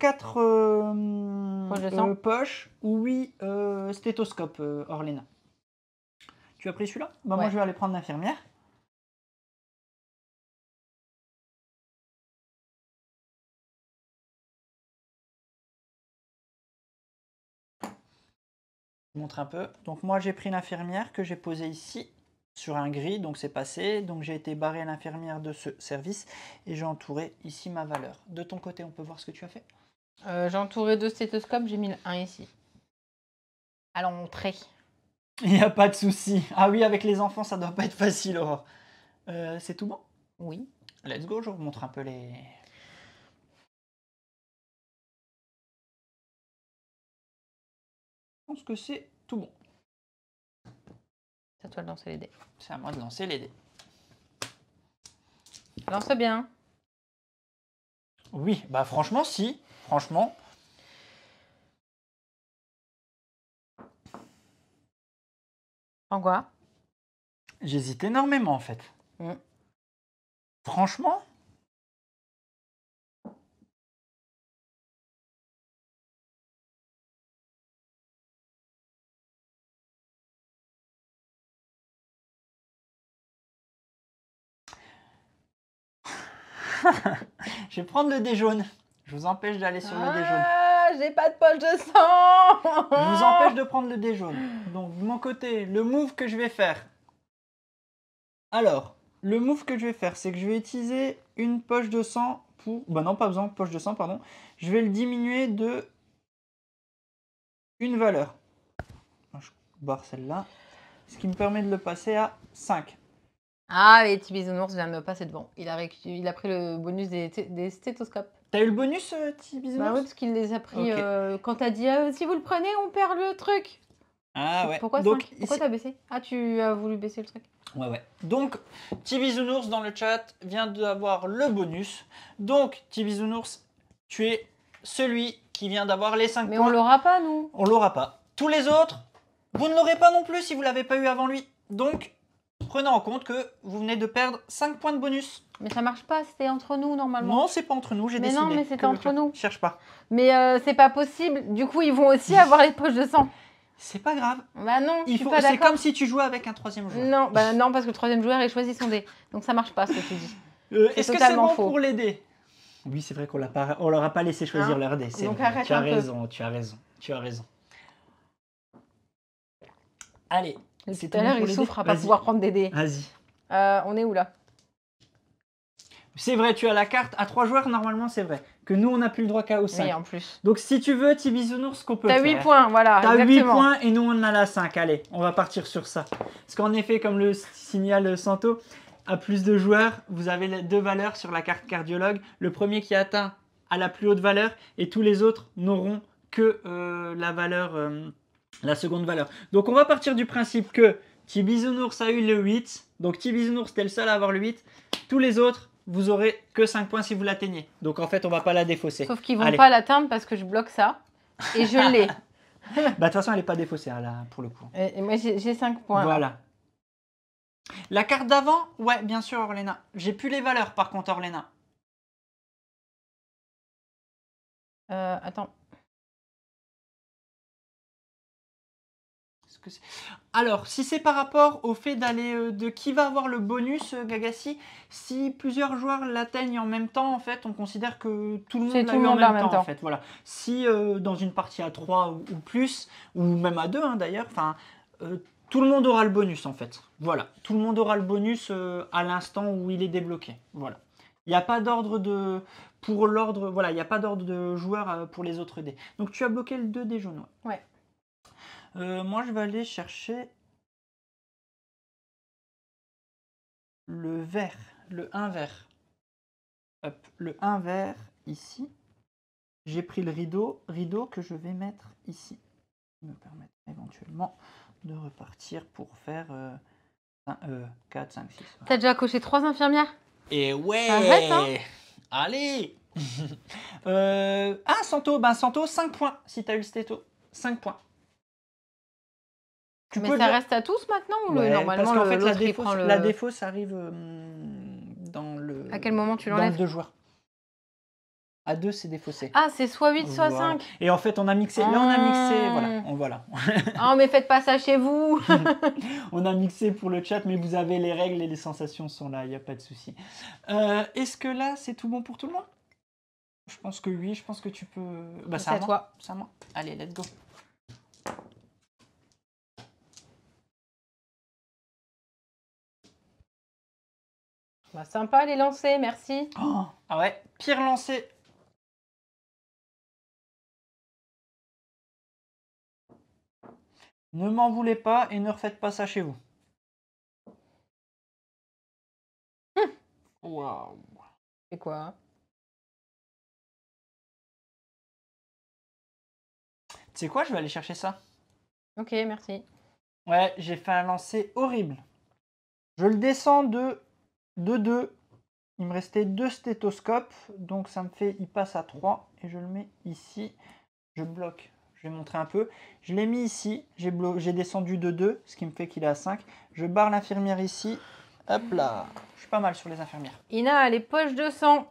B: 4 poches ou 8 stéthoscopes, Orléna. Tu as pris celui-là? Bah, ouais. Moi, je vais aller prendre l'infirmière. Je montre un peu. Donc, moi, j'ai pris l'infirmière que j'ai posée ici. Sur un gris, donc c'est passé. Donc j'ai été barré à l'infirmière de ce service et j'ai entouré ici ma valeur. De ton côté, on peut voir ce que tu as fait?
A: J'ai entouré 2 stéthoscopes, j'ai mis le 1 ici. À l'entrée.
B: Il n'y a pas de souci. Ah oui, avec les enfants, ça doit pas être facile, Aurore. C'est tout bon?
A: Oui.
B: Let's go, je vous montre un peu les... Je pense que c'est tout bon.
A: C'est à toi de lancer les dés.
B: C'est à moi de lancer les dés.
A: Lance bien.
B: Oui, bah franchement, si. Franchement.
A: En quoi?
B: J'hésite énormément, en fait. Franchement. Je vais prendre le dé jaune. Je vous empêche d'aller sur le dé jaune.
A: j'ai pas de poche de sang.
B: Je vous empêche de prendre le dé jaune. Donc, de mon côté, le move que je vais faire. Alors, le move que je vais faire, c'est que je vais utiliser une poche de sang pour... Bah non, pas besoin de poche de sang, pardon. Je vais le diminuer de une valeur. Je barre celle-là. Ce qui me permet de le passer à 5.
A: Ah, et Petit Bisounours vient de me passer devant. Il a pris le bonus des stéthoscopes.
B: T'as eu le bonus, Petit Bisounours?
A: Bah oui, parce qu'il les a pris quand t'as dit si vous le prenez, on perd le truc.
B: Ah ouais.
A: Pourquoi 5 ? Pourquoi t'as baissé? Ah, tu as voulu baisser le truc.
B: Ouais. Donc, Petit Bisounours dans le chat vient d'avoir le bonus. Donc, Petit Bisounours, tu es celui qui vient d'avoir les 5 points.
A: Mais on l'aura pas, nous.
B: On l'aura pas. Tous les autres, vous ne l'aurez pas non plus si vous ne l'avez pas eu avant lui. Donc, prenez en compte que vous venez de perdre 5 points de bonus.
A: Mais ça marche pas, c'était entre nous normalement.
B: Non, c'est pas entre nous, j'ai décidé.
A: Mais non, mais c'était entre nous.
B: Cherche pas.
A: Mais c'est pas possible. Du coup, ils vont aussi avoir les poches de sang.
B: C'est pas grave.
A: Bah non, je suis pas d'accord.
B: C'est comme si tu jouais avec un troisième joueur.
A: Non, non, parce que le troisième joueur, il choisit son dé. Donc ça marche pas, ce que tu dis.
B: Est-ce que c'est bon pour les dés? Oui, c'est vrai qu'on leur a pas laissé choisir leur dé.
A: Donc arrête
B: tu as raison. Allez.
A: Tout à l'heure, il souffre à pas pouvoir prendre des dés.
B: Vas-y.
A: On est où là?
B: C'est vrai, tu as la carte à 3 joueurs, normalement, c'est vrai. Que nous, on n'a plus le droit qu'à 5.
A: Oui, en plus.
B: Donc, si tu veux, Petit Bisounours, ce qu'on peut faire.
A: T'as 8 points, voilà.
B: T'as 8 points et nous, on en a la 5. Allez, on va partir sur ça. Parce qu'en effet, comme le signale Santo, à plus de joueurs, vous avez les 2 valeurs sur la carte cardiologue. Le premier qui atteint a la plus haute valeur et tous les autres n'auront que la valeur, la seconde valeur. Donc, on va partir du principe que Petit Bisounours a eu le 8. Donc, Petit Bisounours, t'es le seul à avoir le 8. Tous les autres, vous aurez que 5 points si vous l'atteignez. Donc en fait, on va pas la défausser.
A: Sauf qu'ils vont pas l'atteindre parce que je bloque ça. Et je l'ai.
B: Bah de toute façon, elle n'est pas défaussée là, pour le coup.
A: Et moi, j'ai 5 points.
B: Voilà. La carte d'avant, ouais, bien sûr, Orléna. J'ai plus les valeurs par contre, Orléna.
A: Attends.
B: Alors, si c'est par rapport au fait d'aller de qui va avoir le bonus, Gagassi, si plusieurs joueurs l'atteignent en même temps, en fait, on considère que tout le monde l'a eu en même temps. En fait, voilà. Si dans une partie à 3 ou plus, ou même à 2 hein, d'ailleurs, tout le monde aura le bonus en fait. Voilà, tout le monde aura le bonus à l'instant où il est débloqué. Voilà. Il n'y a pas d'ordre de... Pour l'ordre... Voilà, il n'y a pas d'ordre de joueur pour les autres dés. Donc tu as bloqué le 2 dés jaunes.
A: Ouais.
B: Moi, je vais aller chercher le vert, le 1 vert. Hop, le 1 vert ici. J'ai pris le rideau que je vais mettre ici. Ça me permettre éventuellement de repartir pour faire 4, 5, 6.
A: T'as déjà coché 3 infirmières?
B: Et ouais.
A: Arrête, hein.
B: Allez. Santo, Santo, 5 points si t'as eu le stéto. 5 points.
A: Mais ça reste à tous maintenant ou normalement
B: parce qu'en fait, la
A: défausse,
B: défausse arrive dans le...
A: À quel moment tu l'enlèves?
B: Dans 2 joueurs. À 2, c'est défaussé.
A: Ah, c'est soit 8, soit 5.
B: Et en fait, on a mixé. Là, on a mixé. Voilà.
A: Oh, mais faites pas ça chez vous.
B: On a mixé pour le chat, mais vous avez les règles et les sensations sont là. Il n'y a pas de souci. Est-ce que là, c'est tout bon pour tout le monde? Je pense que oui. Je pense que tu peux...
A: c'est à toi.
B: C'est à moi. Allez, let's go.
A: Bah, sympa les lancers, merci.
B: Oh, ah ouais, pire lancer. Ne m'en voulez pas et ne refaites pas ça chez vous. Waouh.
A: C'est quoi?
B: Tu sais quoi, je vais aller chercher ça.
A: Ok, merci.
B: Ouais, j'ai fait un lancer horrible. Je le descends de 2. Il me restait 2 stéthoscopes. Donc ça me fait, il passe à 3. Et je le mets ici. Je bloque. Je vais montrer un peu. Je l'ai mis ici. J'ai descendu de 2. Ce qui me fait qu'il est à 5. Je barre l'infirmière ici. Hop là. Je suis pas mal sur les infirmières.
A: Ina a les poches de sang.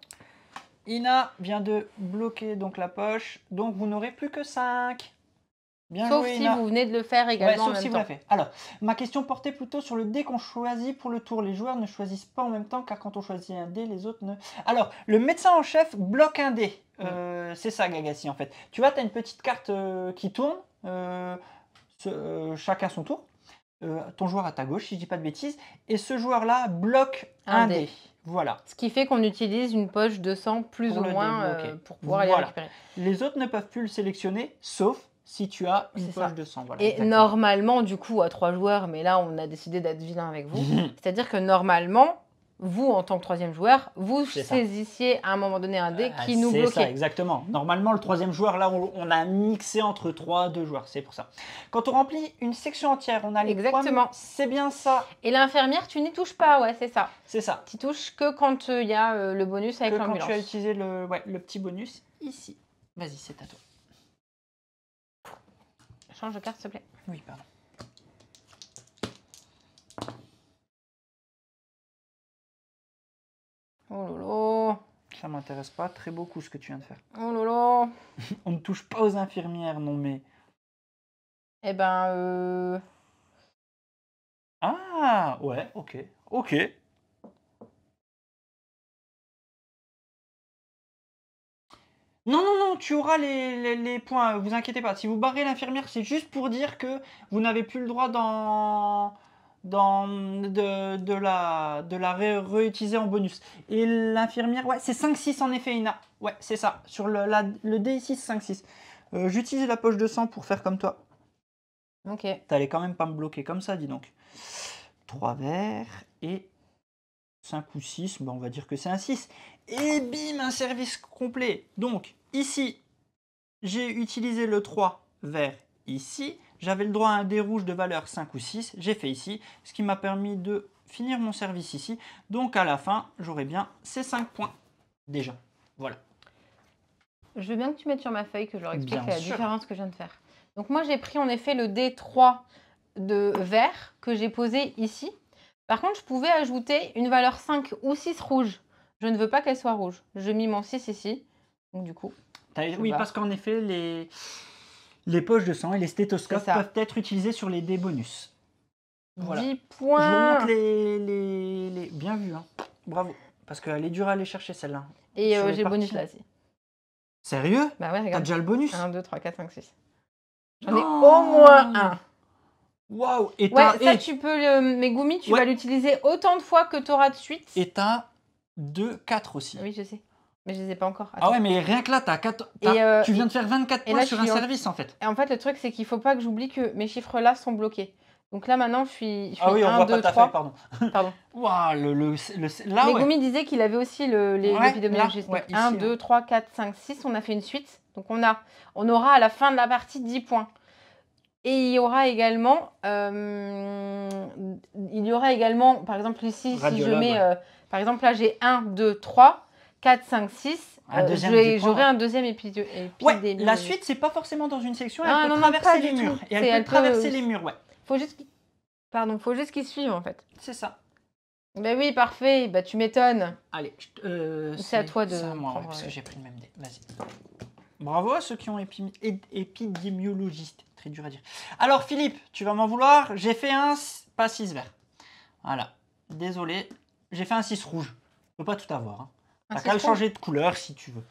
B: Ina vient de bloquer donc la poche. Donc vous n'aurez plus que 5. Bien
A: sauf
B: joué,
A: si
B: Ina.
A: vous venez de le faire également en
B: sauf si
A: même
B: vous
A: temps.
B: l'avez fait. Alors, ma question portait plutôt sur le dé qu'on choisit pour le tour. Les joueurs ne choisissent pas en même temps, car quand on choisit un dé, les autres ne... Alors, le médecin en chef bloque un dé. C'est ça, Gagassi, en fait. Tu vois, tu as une petite carte qui tourne, chacun son tour. Ton joueur à ta gauche, si je dis pas de bêtises, et ce joueur-là bloque un dé. Voilà.
A: Ce qui fait qu'on utilise une poche de sang plus ou moins pour pouvoir aller récupérer.
B: Les autres ne peuvent plus le sélectionner, sauf si tu as une poche de sang. Voilà,
A: et exactement. Normalement, du coup, à 3 joueurs, mais là, on a décidé d'être vilain avec vous. C'est-à-dire que normalement, vous, en tant que 3e joueur, vous saisissiez à un moment donné un dé qui nous bloquait.
B: C'est ça, exactement. Normalement, le 3e joueur, là, on a mixé entre 2 joueurs. C'est pour ça. Quand on remplit une section entière, on a les
A: exactement.
B: C'est bien ça.
A: Et l'infirmière, tu n'y touches pas, ouais, c'est ça.
B: C'est ça.
A: Tu touches que quand il y a le bonus avec l'ambulance.
B: Quand tu as utilisé le petit bonus ici. Vas-y, c'est à toi.
A: Change de carte, s'il te plaît.
B: Oui, pardon.
A: Oh lolo.
B: Ça m'intéresse pas très beaucoup ce que tu viens de faire.
A: Oh lolo.
B: On ne touche pas aux infirmières, non mais...
A: Eh ben...
B: Ah, ouais, ok. Ok. Non, non, non, tu auras les points, vous inquiétez pas. Si vous barrez l'infirmière, c'est juste pour dire que vous n'avez plus le droit de la réutiliser en bonus. Et l'infirmière, ouais, c'est 5-6 en effet, Ina. Ouais, c'est ça. Sur le D6, 5-6. J'utilise la poche de sang pour faire comme toi.
A: Ok.
B: T'allais quand même pas me bloquer comme ça, dis donc. 3 verres et 5 ou 6, ben on va dire que c'est un 6. Et bim, un service complet. Donc, ici, j'ai utilisé le 3 vers ici. J'avais le droit à un dé rouge de valeur 5 ou 6. J'ai fait ici, ce qui m'a permis de finir mon service ici. Donc, à la fin, j'aurai bien ces 5 points. Déjà, voilà.
A: Je veux bien que tu mettes sur ma feuille que je leur explique la différence que je viens de faire. Donc, moi, j'ai pris en effet le dé 3 de vert que j'ai posé ici. Par contre, je pouvais ajouter une valeur 5 ou 6 rouge. Je ne veux pas qu'elle soit rouge. Je mis mon 6 ici. Donc du coup...
B: Oui, parce qu'en effet, les poches de sang et les stéthoscopes peuvent être utilisés sur les dés bonus.
A: Voilà. 10 points. Je
B: vous montre les... Bien vu, hein. Bravo. Parce qu'elle est dure à aller chercher, celle-là.
A: Et j'ai le bonus là, aussi.
B: Sérieux?
A: Bah ouais, regarde.
B: T'as déjà le bonus?
A: 1, 2, 3, 4, 5, 6. J'en ai au moins un.
B: Waouh!
A: Ça, tu peux... Mes goumis, tu vas l'utiliser autant de fois que tu auras de suite.
B: Et t'as 2, 4 aussi.
A: Oui, je sais. Mais je les ai pas encore.
B: Attends. Ah ouais, mais rien que là, t'as 4... tu viens de faire 24 points sur un service, en fait.
A: Et en fait, le truc, c'est qu'il faut pas que j'oublie que mes chiffres là sont bloqués. Donc là, maintenant, je suis
B: ah oui,
A: 1, 2, 3.
B: Pardon.
A: Waouh,
B: là,
A: mes goumis disaient qu'il avait aussi l'épidémiologiste.
B: Ouais,
A: 1, 2, 3, 4, 5, 6. On a fait une suite. Donc on aura à la fin de la partie 10 points. Et il y aura également, par exemple ici, si je mets, par exemple là j'ai 1, 2, 3, 4, 5, 6, j'aurai un deuxième épidémiologiste.
B: Ouais, la suite, c'est pas forcément dans une section, elle peut traverser les murs. Et elle peut traverser les murs, ouais.
A: Faut juste qu'ils suivent en fait.
B: C'est ça.
A: Ben oui, parfait, bah tu m'étonnes.
B: Allez,
A: c'est à toi de...
B: C'est à moi, parce que j'ai pris le même dé. Vas-y. Bravo à ceux qui ont épidémiologiste. Très dur à dire. Alors Philippe, tu vas m'en vouloir. J'ai fait pas 6 vert. Voilà. Désolé. J'ai fait un 6 rouge. Je peux pas tout avoir. Hein. T'as qu'à le changer de couleur si tu veux.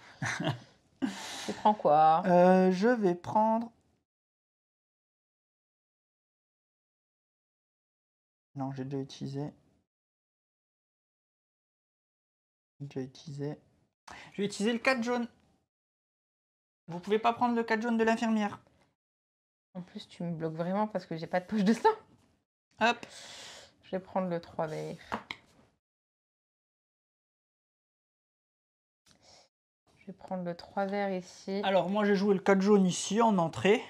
A: Tu prends quoi?
B: Je vais prendre... Non, j'ai déjà utilisé. Je vais utiliser le 4 jaune. Vous pouvez pas prendre le 4 jaune de l'infirmière.
A: En plus, tu me bloques vraiment parce que j'ai pas de poche de sang.
B: Hop.
A: Je vais prendre le 3 vert. Je vais prendre le 3 vert ici.
B: Alors, moi, j'ai joué le 4 jaune ici, en entrée.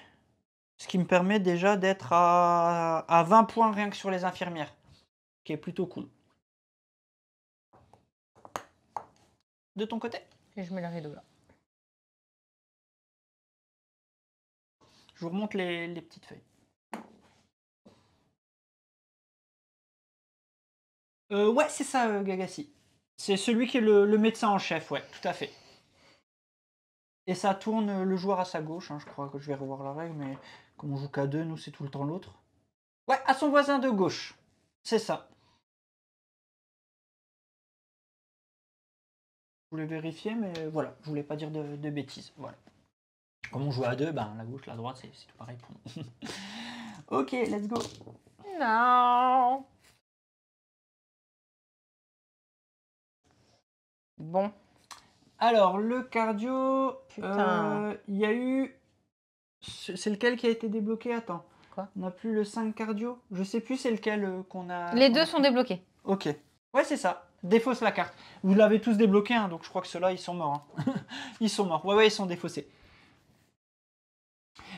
B: Ce qui me permet déjà d'être à 20 points rien que sur les infirmières. Qui est plutôt cool. De ton côté?
A: Et je mets le rideau là.
B: Je vous remonte les petites feuilles. Ouais, c'est ça, Gagassi. C'est celui qui est le médecin en chef, ouais, tout à fait. Et ça tourne le joueur à sa gauche, hein, je crois que je vais revoir la règle, mais Comme on joue qu'à 2, nous, c'est tout le temps l'autre. Ouais, à son voisin de gauche. C'est ça. Je voulais vérifier, mais voilà, je voulais pas dire de bêtises. Voilà. Comme on joue à 2, ben, la gauche, la droite, c'est tout pareil pour nous. Ok, let's go.
A: Non. Bon.
B: Alors, le cardio,
A: Putain.
B: il y a eu... C'est lequel qui a été débloqué? Attends.
A: Quoi?
B: On n'a plus le 5 cardio. Je sais plus c'est lequel qu'on a...
A: Les deux sont débloqués.
B: Ok. Ouais, c'est ça. Défausse la carte. Vous l'avez tous débloqué, hein, donc je crois que ceux-là, ils sont morts. Hein. Ils sont morts. Ouais, ils sont défaussés.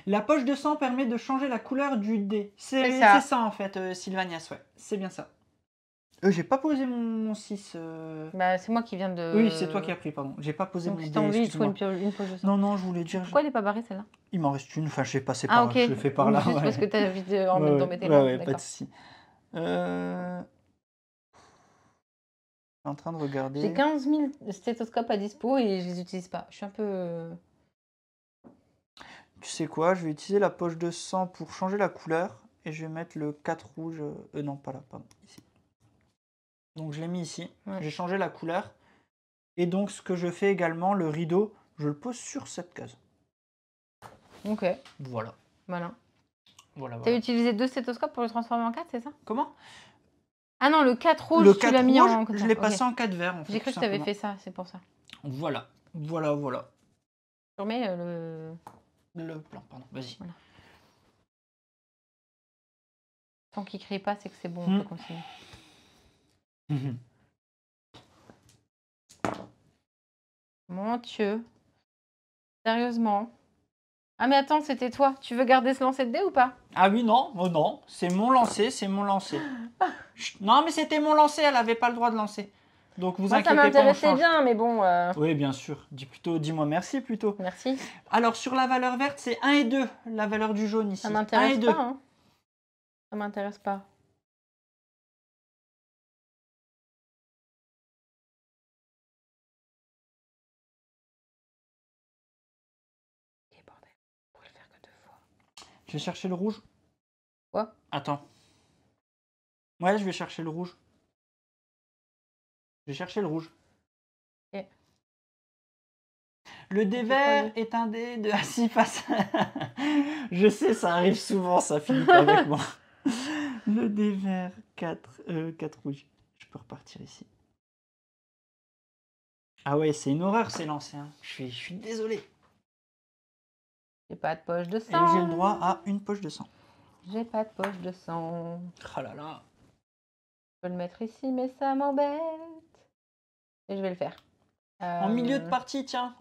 B: La poche de sang permet de changer la couleur du dé. C'est ça en fait, Sylvanias, ouais. C'est bien ça. J'ai pas posé mon 6.
A: Bah, c'est moi qui viens de...
B: Oui, c'est toi qui as pris, pardon. J'ai pas posé
A: donc,
B: mon
A: si
B: dé,
A: t'as envie, il te faut
B: excuse-moi.
A: une poche de sang.
B: Non, non, je voulais dire...
A: Pourquoi elle n'est pas barrée, celle-là?
B: Il m'en reste une, enfin je vais passer
A: Ah,
B: par
A: ok.
B: là, je le fais par là.
A: Juste
B: Ouais.
A: parce que t'as envie d'en mettre
B: Ouais,
A: là.
B: pas de soucis. Je suis en train de regarder.
A: J'ai 15 000 stéthoscopes à dispo et je les utilise pas. Je suis un peu...
B: Tu sais quoi, je vais utiliser la poche de sang pour changer la couleur et je vais mettre le 4 rouge. Non, pas là, pardon, ici. Donc je l'ai mis ici. Ouais. J'ai changé la couleur. Et donc ce que je fais également, le rideau, je le pose sur cette case.
A: Ok.
B: Voilà.
A: Malin.
B: Voilà.
A: T'as utilisé 2 stéthoscopes pour le transformer en 4, c'est ça?
B: Comment?
A: Ah non, le 4 rouge, tu l'as mis en...
B: je l'ai passé en 4 vert, en fait.
A: J'ai cru que tu avais fait ça, c'est pour ça.
B: Voilà. Voilà.
A: Je remets le...
B: Le plan, pardon. Vas-y. Voilà.
A: Tant qu'il crie pas, c'est que c'est bon, on peut continuer. Mon Dieu. Sérieusement. Ah mais attends, c'était toi. Tu veux garder ce lancer de dés ou pas?
B: Ah oui, non. Oh non. C'est mon lancer, c'est mon lancer. Non, mais c'était mon lancer, elle avait pas le droit de lancer. Donc vous inquiétez pas.
A: Ça m'intéressait bien, mais bon...
B: Oui, bien sûr. Dis-moi merci plutôt.
A: Merci.
B: Alors, sur la valeur verte, c'est 1 et 2, la valeur du jaune ici.
A: Ça m'intéresse pas, hein. Ça m'intéresse pas. Ok, bordel. Pour le faire que 2 fois.
B: Je vais chercher le rouge.
A: Quoi?
B: Attends. Ouais, je vais chercher le rouge. Je vais chercher le rouge.
A: Ok.
B: Le dé vert est un dé de 6 faces. Je sais, ça arrive souvent, ça finit avec moi. Le dé vert, 4 rouges. Je peux repartir ici. Ah ouais, c'est une horreur ces lancers. Hein. Je suis désolé.
A: J'ai pas de poche de sang.
B: Et j'ai le droit à une poche de sang.
A: J'ai pas de poche de sang.
B: Oh là là.
A: Je peux le mettre ici, mais ça m'embête. Et je vais le faire.
B: En milieu de partie, tiens,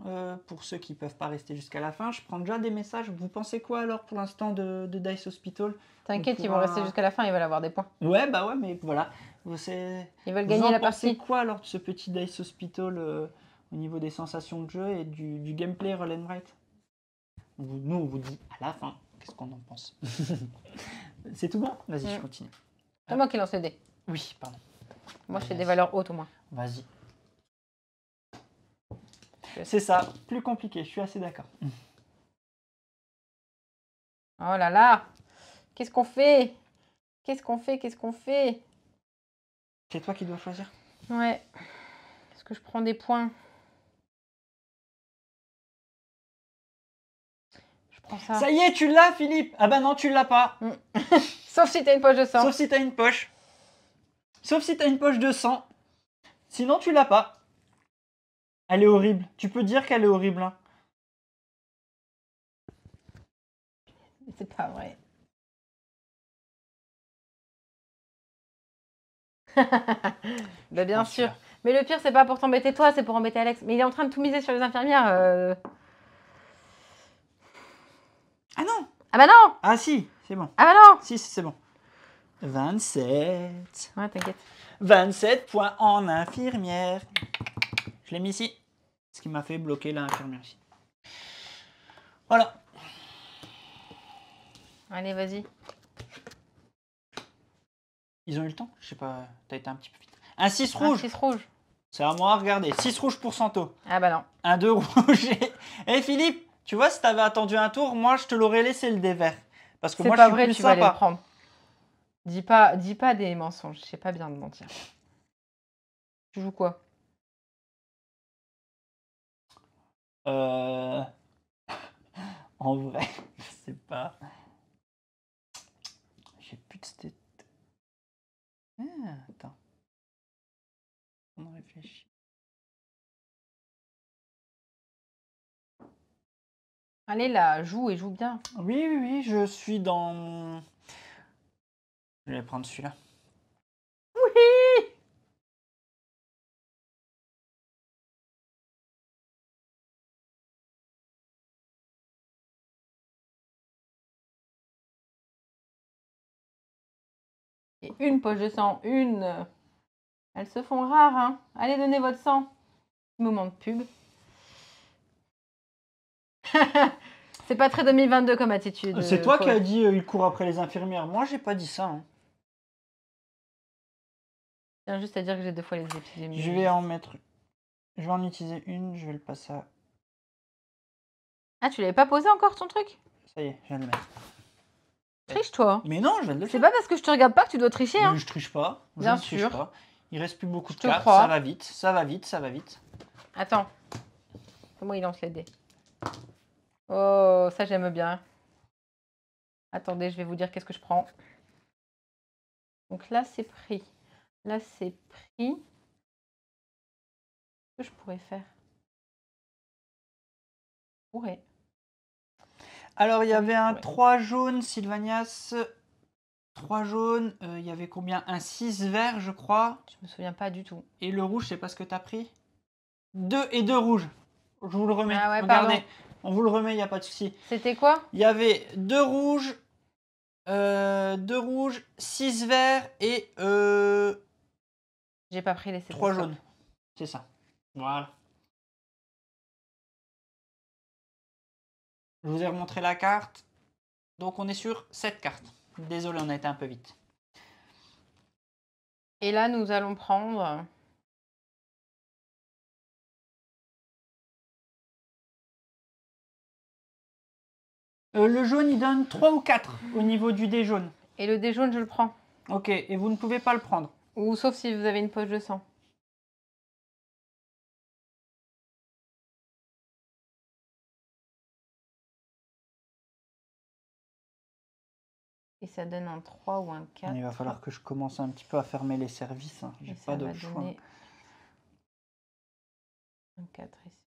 B: pour ceux qui ne peuvent pas rester jusqu'à la fin, je prends déjà des messages. Vous pensez quoi alors pour l'instant de Dice Hospital?
A: T'inquiète, ils vont rester jusqu'à la fin, ils veulent avoir des points.
B: Ouais, bah ouais, mais voilà.
A: Ils veulent gagner la partie.
B: Vous pensez quoi alors de ce petit Dice Hospital au niveau des sensations de jeu et du gameplay Roll and Write? Nous, on vous dit à la fin qu'est-ce qu'on en pense. C'est tout bon? Vas-y, je continue.
A: C'est moi qui lance le dé.
B: Oui, pardon.
A: Moi, je fais des valeurs hautes au moins.
B: Vas-y. C'est ça, plus compliqué, je suis assez d'accord.
A: Oh là là! Qu'est-ce qu'on fait? C'est
B: toi qui dois choisir?
A: Ouais. Est-ce que je prends des points? Je prends ça.
B: Ça y est, tu l'as, Philippe! Ah bah non, tu l'as pas.
A: Sauf si t'as une poche de sang.
B: Sauf si t'as une poche. Sauf si t'as une poche de sang. Sinon, tu l'as pas. Elle est horrible. Tu peux dire qu'elle est horrible. Hein.
A: C'est pas vrai. Bah bien sûr. Mais le pire, c'est pas pour t'embêter toi, c'est pour embêter Alex. Mais il est en train de tout miser sur les infirmières.
B: Ah non!
A: Ah bah non!
B: Ah si, c'est bon.
A: Ah bah non!
B: Si, c'est bon. 27.
A: Ouais, t'inquiète.
B: 27 points en infirmière. Je l'ai mis ici. Ce qui m'a fait bloquer l'infirmière ici. Voilà.
A: Allez, vas-y.
B: Ils ont eu le temps? Je sais pas, t'as été un petit peu vite. Un 6 rouge.
A: 6 rouge.
B: C'est à moi, regardez. 6 rouge pour Santo.
A: Ah bah non.
B: Un 2 rouge. Et Philippe, tu vois, si t'avais attendu un tour, moi, je te l'aurais laissé le dé vert. Parce que
A: C'est
B: moi,
A: pas
B: je suis
A: vrai,
B: plus
A: tu vas aller le
B: sympa.
A: prendre. Dis pas des mensonges, je sais pas bien de mentir. Tu joues quoi?
B: En vrai, je sais pas. J'ai plus de stats. Attends. On réfléchit.
A: Allez là, joue et joue bien.
B: Oui, oui, oui, je suis dans... Je vais prendre celui-là.
A: Oui! Et une poche de sang, une. Elles se font rares, hein. Allez, donnez votre sang. Moment de pub. C'est pas très 2022 comme attitude.
B: C'est toi qui as dit il court après les infirmières. Moi, j'ai pas dit ça. Hein.
A: Je tiens juste à dire que j'ai 2 fois les épidémies.
B: Je vais en mettre... Je vais en utiliser une, je vais le passer à...
A: Ah, tu l'avais pas posé encore ton truc?
B: Ça y est, je viens de le mettre.
A: Triche-toi.
B: Mais non, je viens de le
A: C'est
B: faire.
A: pas parce que je te regarde pas que tu dois tricher, hein.
B: Mais je triche pas.
A: Bien
B: je ne triche
A: sûr.
B: pas. Il reste plus beaucoup de
A: Je te
B: cartes.
A: crois.
B: Ça va vite, ça va vite, ça va vite.
A: Attends. Comment il lance les dés? Oh, ça j'aime bien. Attendez, je vais vous dire qu'est-ce que je prends. Donc là, c'est pris. Là, c'est pris. Qu'est-ce que je pourrais faire? Je pourrais.
B: Alors, il y avait un
A: Ouais.
B: 3 jaune, Sylvanias. 3 jaunes. Il y avait combien? Un 6 vert, je crois.
A: Je me souviens pas du tout.
B: Et le rouge, c'est pas ce que tu as pris? 2 et 2 rouges. Je vous le remets.
A: Ah ouais,
B: Regardez.
A: pardon.
B: On vous le remet, il n'y a pas de souci.
A: C'était quoi?
B: Il y avait 2 rouges, 6 verts et
A: J'ai pas pris les
B: 3 jaunes. C'est ça. Voilà. Je vous ai remontré la carte. Donc on est sur 7 cartes. Désolé, on a été un peu vite.
A: Et là, nous allons prendre...
B: Le jaune, il donne 3 ou 4 au niveau du dé jaune.
A: Et le dé jaune, je le prends.
B: Ok, et vous ne pouvez pas le prendre.
A: Ou sauf si vous avez une poche de sang. Et ça donne un 3 ou un 4.
B: Il va falloir que je commence un petit peu à fermer les services. Hein. J'ai pas d'autre choix.
A: Un 4 ici.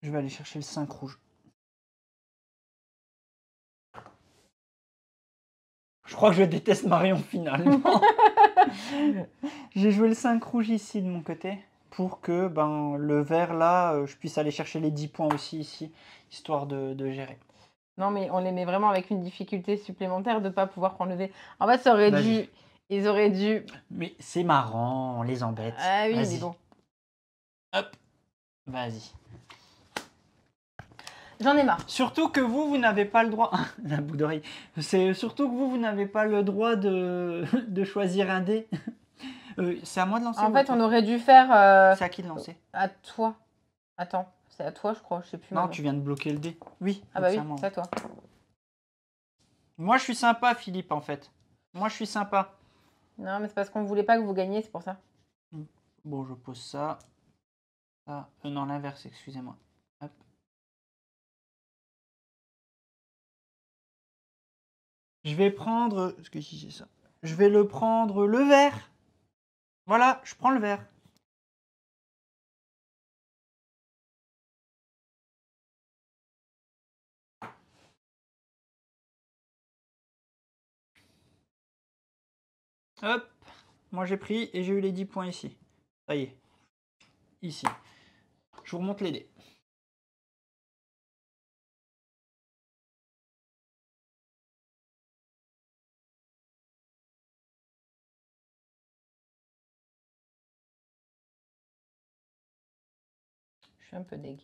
B: Je vais aller chercher le 5 rouge. Je crois que je déteste Marion finalement. J'ai joué le 5 rouge ici de mon côté pour que le vert là, je puisse aller chercher les 10 points aussi ici, histoire de gérer.
A: Non, mais on les met vraiment avec une difficulté supplémentaire de ne pas pouvoir prendre le V. En fait, ça aurait dû... Ils auraient dû...
B: Mais c'est marrant, on les embête.
A: Ah oui, mais bon.
B: Hop, vas-y.
A: J'en ai marre.
B: Surtout que vous n'avez pas le droit... La boucle d'oreille. C'est surtout que vous n'avez pas le droit de choisir un dé. C'est à moi de lancer.
A: En fait, on aurait dû faire...
B: C'est à qui de lancer?
A: À toi. Attends, c'est à toi, je crois. Je sais plus.
B: Non,
A: maintenant.
B: tu viens de bloquer le dé. Oui.
A: Ah bah oui, c'est à toi.
B: Moi, je suis sympa, Philippe, en fait. Moi, je suis sympa.
A: Non, mais c'est parce qu'on voulait pas que vous gagniez, c'est pour ça.
B: Bon, je pose ça. Ça. Non, l'inverse, excusez-moi. Hop. Je vais prendre... Est-ce que si c'est ça? Je vais le prendre le vert. Voilà, je prends le vert. Hop. Moi, j'ai pris et j'ai eu les 10 points ici. Ça y est. Ici. Je vous remonte les dés.
A: Je suis un peu deg.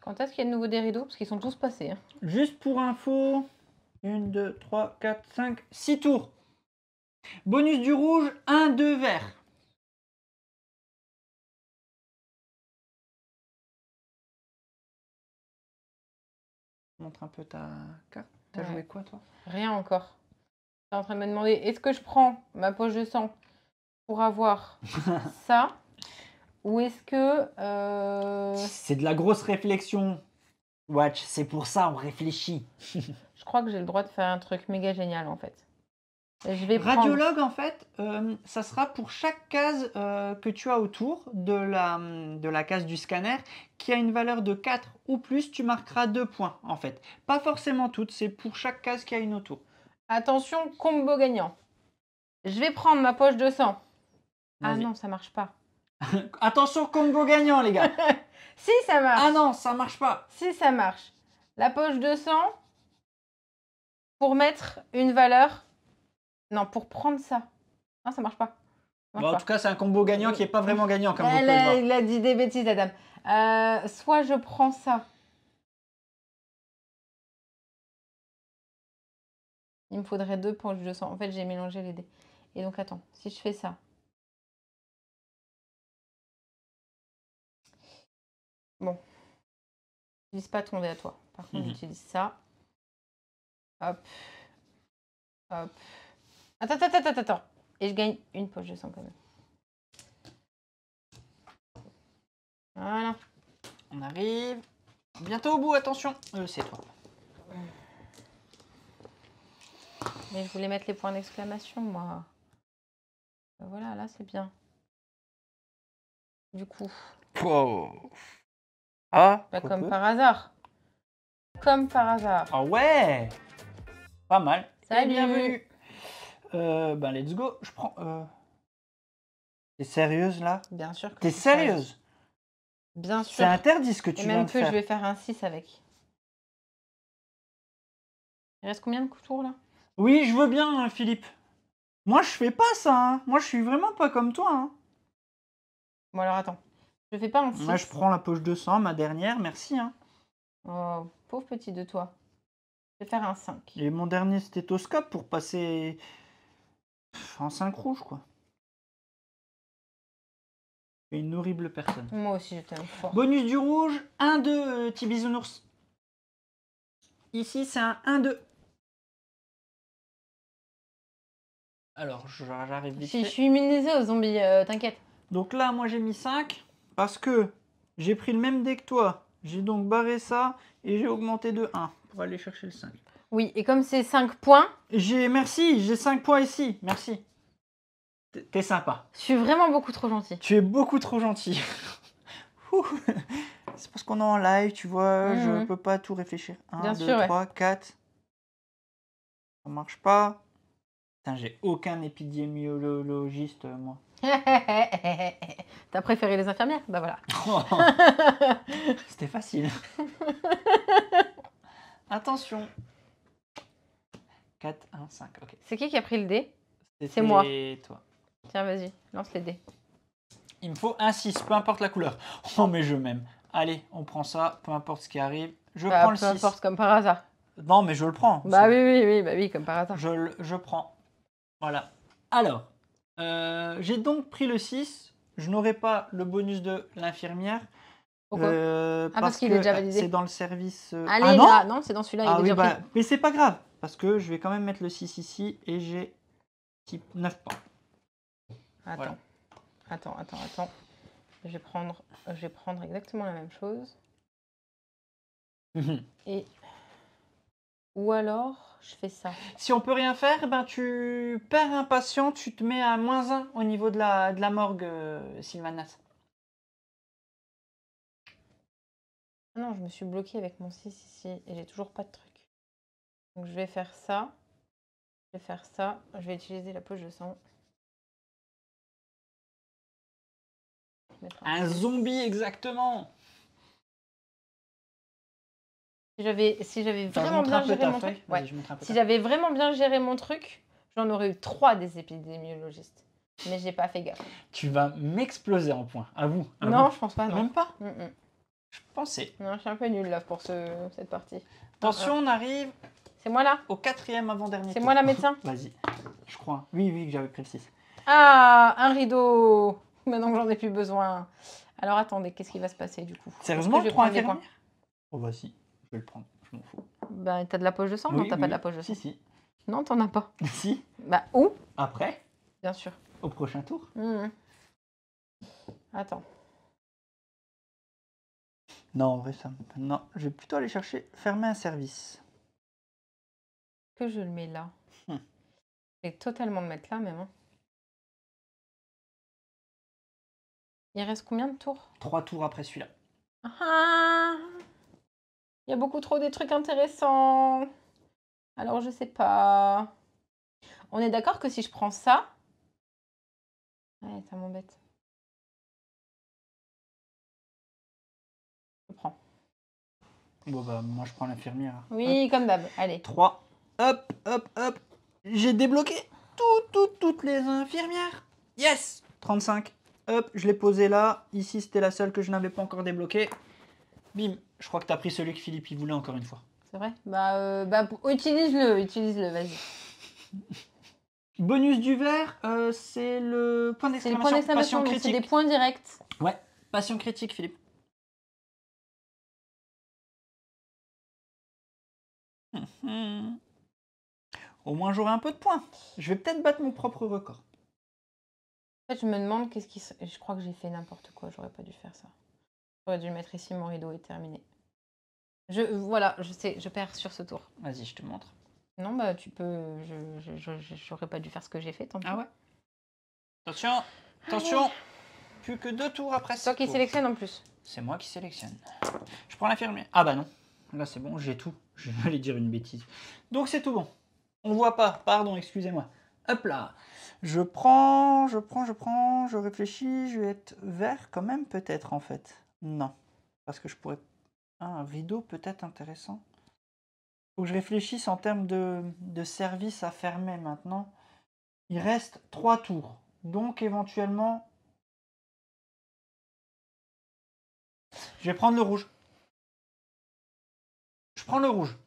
A: Quand est-ce qu'il y a de nouveau des rideaux? Parce qu'ils sont tous passés. Hein.
B: Juste pour info, 1, 2, 3, 4, 5, 6 tours. Bonus du rouge, 1, 2 vert. Montre un peu ta carte. T'as joué quoi, toi?
A: Rien encore. Tu es en train de me demander, est-ce que je prends ma poche de sang pour avoir ça? Ou est-ce que...
B: C'est de la grosse réflexion. Watch, c'est pour ça, on réfléchit.
A: Je crois que j'ai le droit de faire un truc méga génial, en fait. Je vais
B: Radiologue, en fait, ça sera pour chaque case que tu as autour de la case du scanner qui a une valeur de 4 ou plus, tu marqueras 2 points, en fait. Pas forcément toutes, c'est pour chaque case qui a une autour.
A: Attention, combo gagnant. Je vais prendre ma poche de sang. Ah non, ça marche pas.
B: Attention, combo gagnant, les gars.
A: Si, ça marche.
B: Ah non, ça marche pas.
A: Si, ça marche. La poche de sang pour mettre une valeur... Non, pour prendre ça. Non, ça marche pas.
B: En tout cas, c'est un combo gagnant qui n'est pas vraiment gagnant, comme vous pouvez le voir.
A: Il a dit des bêtises, la dame. Soit je prends ça. Il me faudrait 2 poches de sang. En fait, j'ai mélangé les dés. Et donc, attends, si je fais ça. Bon. J'utilise pas ton dé à toi. Par contre, j'utilise ça. Hop. Hop. Attends. Et je gagne une poche de sang quand même. Voilà.
B: On arrive bientôt au bout, attention. C'est toi.
A: Mais je voulais mettre les points d'exclamation, moi. Voilà, là, c'est bien. Du coup.
B: Oh. Ah,
A: comme par hasard. Comme par hasard.
B: Ah ouais. Pas mal.
A: Salut.
B: Bienvenue. Let's go. Je prends... T'es sérieuse, là?
A: Bien sûr que
B: T'es sérieuse?
A: Bien sûr.
B: C'est interdit ce que tu viens de faire.
A: Et même que je vais faire un 6 avec. Il reste combien de tours, là?
B: Oui, je veux bien, Philippe. Moi, je fais pas ça. Hein. Moi, je suis vraiment pas comme toi. Hein.
A: Bon, alors, attends. Je fais pas un 6.
B: Moi, je prends la poche de sang, ma dernière. Merci. Hein.
A: Oh, pauvre petit de toi. Je vais faire un 5.
B: Et mon dernier stéthoscope pour passer en 5 rouge, quoi. Une horrible personne.
A: Moi aussi, je t'aime fort.
B: Bonus du rouge, 1-2, petit bisounours. Ici, c'est un 1-2. Alors, j'arrive vite fait.
A: Je suis immunisée aux zombies, t'inquiète.
B: Donc là, moi, j'ai mis 5 parce que j'ai pris le même dé que toi. J'ai donc barré ça et j'ai augmenté de 1 pour aller chercher le 5.
A: Oui, et comme c'est 5 points...
B: Merci, j'ai 5 points ici. Merci. T'es sympa.
A: Je suis vraiment beaucoup trop gentil.
B: Tu es beaucoup trop gentil. C'est parce qu'on est en live, tu vois, je peux pas tout réfléchir. 1, 2, 3, 4. Ça marche pas. Putain, j'ai aucun épidémiologiste, moi.
A: T'as préféré les infirmières? Bah voilà.
B: C'était facile. Attention. 4, 1, 5. Ok.
A: C'est qui a pris le dé? C'est moi.
B: Toi.
A: Tiens, vas-y, lance les dés.
B: Il me faut un 6, peu importe la couleur. Oh, mais je m'aime. Allez, on prend ça, peu importe ce qui arrive. Je prends le 6.
A: Peu importe, comme par hasard.
B: Non, mais je le prends.
A: Bah oui, comme par hasard.
B: Je prends. Voilà. Alors, j'ai donc pris le 6. Je n'aurai pas le bonus de l'infirmière.
A: Pourquoi? Parce qu'il est déjà validé.
B: C'est dans le service...
A: Allez, non là, non, c'est dans celui-là, il est déjà pris.
B: Mais c'est pas grave, parce que je vais quand même mettre le 6 ici et j'ai 9 points.
A: Attends, voilà. Attends. Je vais prendre exactement la même chose. Et... Ou alors, je fais ça.
B: Si on peut rien faire, ben tu perds un patient, tu te mets à -1 au niveau de la morgue, Sylvanas.
A: Ah non, je me suis bloquée avec mon 6 ici et j'ai toujours pas de truc. Donc je vais faire ça. Je vais utiliser la poche de sang.
B: Un zombie, exactement.
A: Si j'avais vraiment bien géré mon truc, si j'avais vraiment bien géré mon truc, j'en aurais eu 3 des épidémiologistes. Mais j'ai pas fait gaffe.
B: Tu vas m'exploser en points. À vous.
A: Non, je pense pas. Non.
B: Même pas. Je pensais.
A: Non, je suis un peu nulle là pour cette partie.
B: Attention, on arrive.
A: C'est moi là?
B: Au 4e avant-dernier.
A: C'est moi la médecin?
B: Vas-y, je crois. Oui, que j'avais pris le 6.
A: Ah, un rideau. Maintenant que j'en ai plus besoin. Alors attendez, qu'est-ce qui va se passer du coup?
B: Sérieusement, 3 infirmières? Oh bah si, je vais le prendre, je m'en fous.
A: Bah t'as de la poche de sang? Non, t'as pas de la poche de sang.
B: Si.
A: Non, t'en as pas.
B: Si.
A: Bah où?
B: Après?
A: Bien sûr.
B: Au prochain tour.
A: Attends.
B: Non, en vrai, ça... Non, je vais plutôt aller chercher fermer un service.
A: Que je le mets là. Je vais totalement le mettre là même. Hein. Il reste combien de tours?
B: 3 tours après celui-là.
A: Ah, il y a beaucoup trop des trucs intéressants. Alors je sais pas. On est d'accord que si je prends ça... Ouais, ça m'embête. Je prends.
B: Bon bah moi je prends l'infirmière.
A: Oui, comme d'hab. Allez.
B: 3. Hop. J'ai débloqué toutes les infirmières. Yes. 35. Hop, je l'ai posé là. Ici, c'était la seule que je n'avais pas encore débloquée. Bim. Je crois que tu as pris celui que Philippe il voulait encore une fois.
A: C'est vrai? Bah, utilise-le, vas-y.
B: Bonus du vert, c'est le point d'exclamation.
A: C'est le point d'exclamation, donc c'est des points directs.
B: Ouais, passion critique, Philippe. Au moins, j'aurai un peu de points. Je vais peut-être battre mon propre record.
A: En fait, je me demande qu'est-ce qui... Je crois que j'ai fait n'importe quoi. J'aurais pas dû faire ça. J'aurais dû mettre ici, mon rideau est terminé. Voilà, je sais, je perds sur ce tour.
B: Vas-y, je te montre.
A: Non, bah tu peux... J'aurais pas dû faire ce que j'ai fait, tant pis.
B: Ah ouais? Attention. Plus que 2 tours après ça.
A: C'est toi qui sélectionne en plus.
B: C'est moi qui sélectionne. Je prends l'infirmière. Ah bah non. Là, c'est bon, j'ai tout. Je vais aller dire une bêtise. Donc, c'est tout bon. On voit pas. Pardon, excusez-moi. Hop là. Je prends, je réfléchis. Je vais être vert quand même, peut-être, en fait. Non. Parce que je pourrais... un rideau peut-être intéressant. Faut que je réfléchisse en termes de service à fermer maintenant. Il reste 3 tours. Donc, éventuellement... je vais prendre le rouge. Je prends le rouge.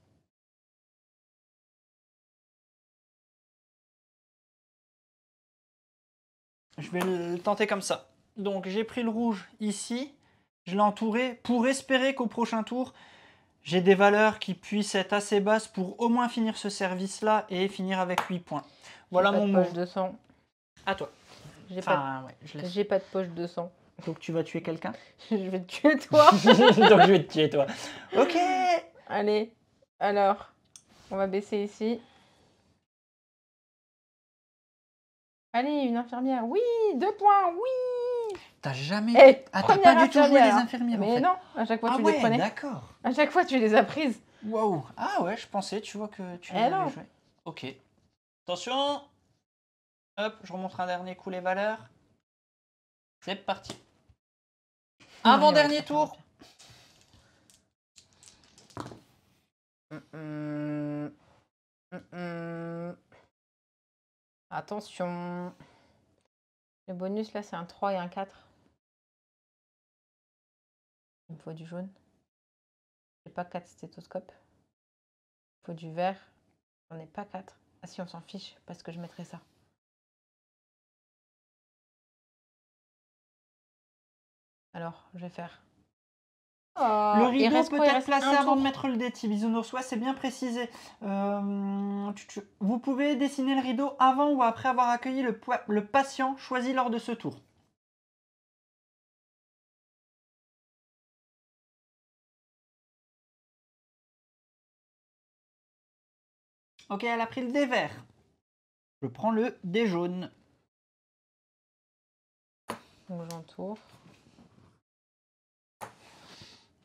B: Je vais le tenter comme ça. Donc j'ai pris le rouge ici. Je l'ai entouré pour espérer qu'au prochain tour, j'ai des valeurs qui puissent être assez basses pour au moins finir ce service-là et finir avec 8 points. Voilà mon move.
A: Poche de sang.
B: À toi.
A: J'ai pas de poche de sang.
B: Donc tu vas tuer quelqu'un?
A: Je vais te tuer toi.
B: Donc je vais te tuer toi. Ok.
A: Allez, alors, on va baisser ici. Allez, une infirmière. Oui, 2 points, oui.
B: T'as jamais...
A: t'as
B: pas du tout joué les infirmières
A: mais
B: en fait.
A: non, à chaque fois tu les prenais.
B: D'accord.
A: À chaque fois tu les as prises.
B: Wow. Ah ouais, je pensais, tu vois que tu les avais jouées. Ok. Attention. Hop, je remonte un dernier coup les valeurs. C'est parti. Avant-dernier tour.
A: Attention. Le bonus là c'est un 3 et un 4. Il me faut du jaune. J'ai pas 4 stéthoscopes. Il faut du vert. J'en ai pas 4. Ah si, on s'en fiche parce que je mettrai ça. Alors, je vais faire...
B: le rideau peut être placé avant de mettre le dé, Bisounours. Ouais, c'est bien précisé. Vous pouvez dessiner le rideau avant ou après avoir accueilli le patient choisi lors de ce tour. Ok, elle a pris le dé vert. Je prends le dé jaune.
A: Donc j'entoure.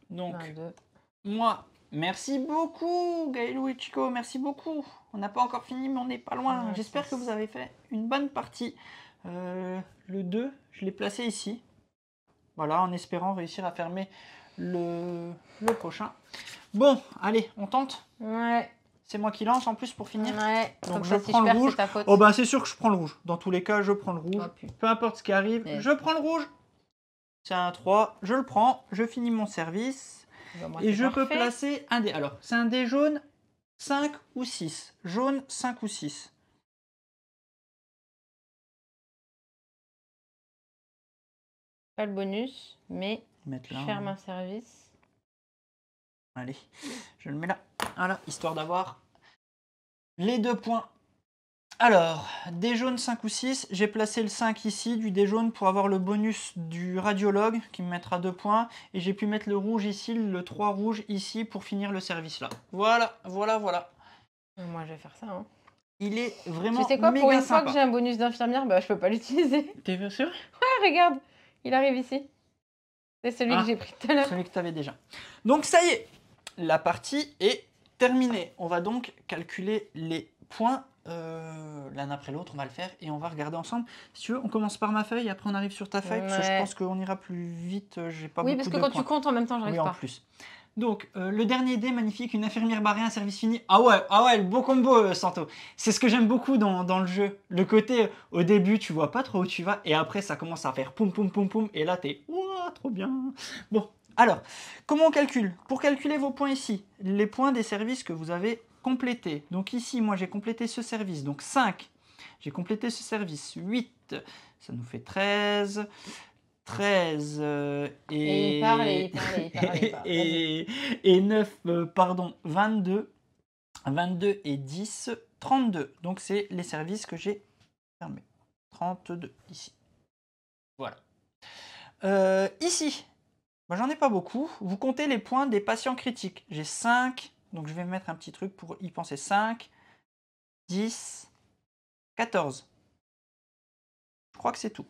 B: Donc, 1, 2. Moi, merci beaucoup, Gaëlou et Chico, merci beaucoup. On n'a pas encore fini, mais on n'est pas loin. J'espère que vous avez fait une bonne partie. Le 2, je l'ai placé ici. Voilà, en espérant réussir à fermer le prochain. Bon, allez, on tente.
A: Ouais.
B: C'est moi qui lance en plus pour finir.
A: Ouais.
B: Donc je prends le rouge. Oh bah c'est sûr que je prends le rouge. Dans tous les cas, je prends le rouge. Peu importe ce qui arrive, je prends le rouge. C'est un 3. Je le prends, je finis mon service. Et je peux placer un dé. Alors, c'est un dé jaune 5 ou 6. Jaune 5 ou 6.
A: Pas le bonus, mais je ferme un service.
B: Allez, je le mets là. Voilà, histoire d'avoir les 2 points. Alors, dé jaune 5 ou 6, j'ai placé le 5 ici, du dé jaune pour avoir le bonus du radiologue qui me mettra 2 points. Et j'ai pu mettre le rouge ici, le 3 rouge ici pour finir le service là. Voilà.
A: Moi, je vais faire ça. Hein.
B: Il est vraiment méga sympa.
A: Tu sais quoi, pour une fois que j'ai un bonus d'infirmière, bah, je peux pas l'utiliser.
B: T'es bien sûr?
A: Ouais, regarde, il arrive ici. C'est celui que j'ai pris tout à l'heure.
B: Celui que tu avais déjà. Donc ça y est, la partie est terminée. On va donc calculer les points l'un après l'autre, on va le faire et on va regarder ensemble. Si tu veux, on commence par ma feuille et après on arrive sur ta feuille, parce que je pense qu'on ira plus vite. J'ai pas beaucoup de points.
A: Oui, parce que quand tu comptes en même temps, j'arrive pas.
B: Oui, en plus. Donc, le dernier dé, magnifique, une infirmière barrée, un service fini. Ah ouais, le beau combo, Santo. C'est ce que j'aime beaucoup dans le jeu. Le côté, au début, tu vois pas trop où tu vas, et après, ça commence à faire poum, poum, poum, poum, et là, t'es, ouah, trop bien. Bon, alors, comment on calcule? Pour calculer vos points ici, les points des services que vous avez complétés. Donc ici, moi, j'ai complété ce service, donc 5. J'ai complété ce service, 8. Ça nous fait 13... 13 et 9, pardon, 22 et 10, 32. Donc, c'est les services que j'ai fermés. 32 ici. Voilà. Ici, bah, j'en ai pas beaucoup. Vous comptez les points des patients critiques. J'ai 5, donc je vais mettre un petit truc pour y penser. 5, 10, 14. Je crois que c'est tout.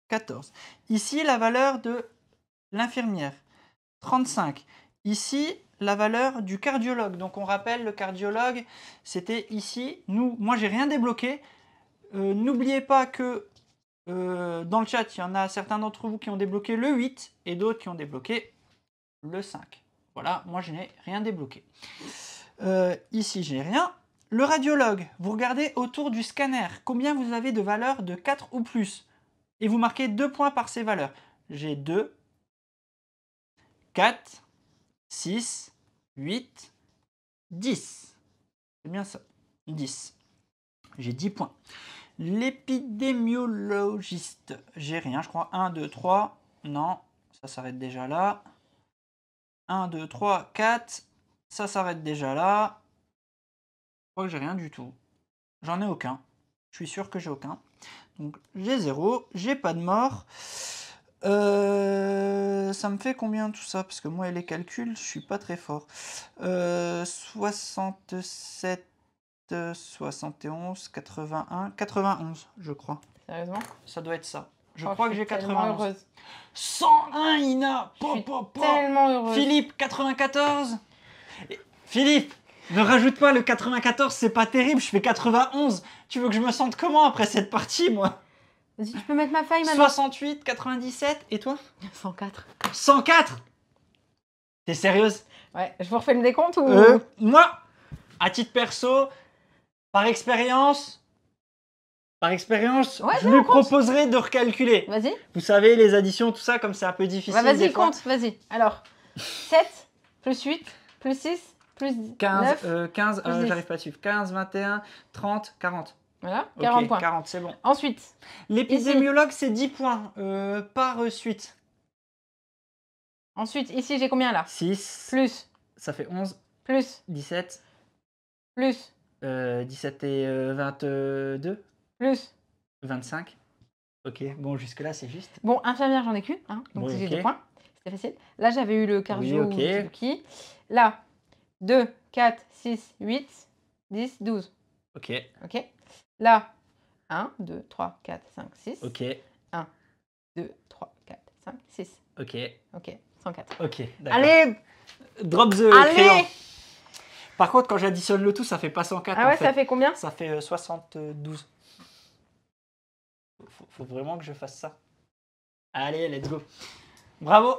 B: 14. Ici, la valeur de l'infirmière, 35. Ici, la valeur du cardiologue. Donc, on rappelle, le cardiologue, c'était ici. Moi, j'ai rien débloqué. N'oubliez pas que dans le chat, il y en a certains d'entre vous qui ont débloqué le 8 et d'autres qui ont débloqué le 5. Voilà, moi, je n'ai rien débloqué. Ici, je n'ai rien. Le radiologue, vous regardez autour du scanner. Combien vous avez de valeurs de 4 ou plus? Et vous marquez 2 points par ces valeurs. J'ai 2, 4, 6, 8, 10. C'est bien ça, 10. J'ai 10 points. L'épidémiologiste, j'ai rien, je crois. 1, 2, 3, non, ça s'arrête déjà là. 1, 2, 3, 4, ça s'arrête déjà là. Je crois que j'ai rien du tout. J'en ai aucun. Je suis sûr que j'ai aucun. Donc j'ai 0, j'ai pas de mort. Ça me fait combien tout ça? Parce que moi, les calculs, je suis pas très fort. 67, 71, 81, 91, je crois.
A: Sérieusement?
B: Ça doit être ça. Je crois que j'ai 91.
A: Heureuse.
B: 101, Ina.
A: Je suis tellement heureuse.
B: Philippe, 94. Philippe, ne rajoute pas le 94, c'est pas terrible, je fais 91. Tu veux que je me sente comment après cette partie, moi?
A: Vas-y, tu peux mettre ma feuille maintenant.
B: 68, 97, et toi?
A: 104.
B: 104? T'es sérieuse?
A: Ouais, je vous refais le décompte ou...
B: Moi, à titre perso, par expérience, ouais, je lui proposerais de recalculer.
A: Vas-y.
B: Vous savez, les additions, tout ça, comme c'est un peu difficile.
A: Bah, vas-y, compte, vas-y. Alors, 7, plus 8, plus 6, plus
B: 15,
A: 9,
B: 15, j'arrive pas à suivre. 15, 21, 30, 40.
A: Voilà, 40 points.
B: 40, c'est bon.
A: Ensuite,
B: l'épidémiologue, c'est 10 points par suite.
A: Ensuite, ici, j'ai combien là?
B: 6.
A: Plus.
B: Ça fait 11.
A: Plus.
B: 17.
A: Plus.
B: 17 et 22.
A: Plus.
B: 25. Ok, bon, jusque-là, c'est juste.
A: Bon, infirmière, j'en ai qu'une, hein, donc
B: oui,
A: j'ai
B: okay.
A: 2 points. C'était facile. Là, j'avais eu le cardio
B: oui, okay.
A: qui. Là, 2, 4, 6, 8, 10, 12.
B: Ok.
A: Ok. Là, 1, 2, 3, 4, 5, 6.
B: Ok.
A: 1, 2, 3, 4, 5, 6.
B: Ok.
A: Ok, 104.
B: Ok, d'accord.
A: Allez,
B: drop the crayon. Par contre, quand j'additionne le tout, ça fait pas 104.
A: Ah ouais, ça fait combien?
B: Ça fait 72. Faut vraiment que je fasse ça. Allez, let's go. Bravo.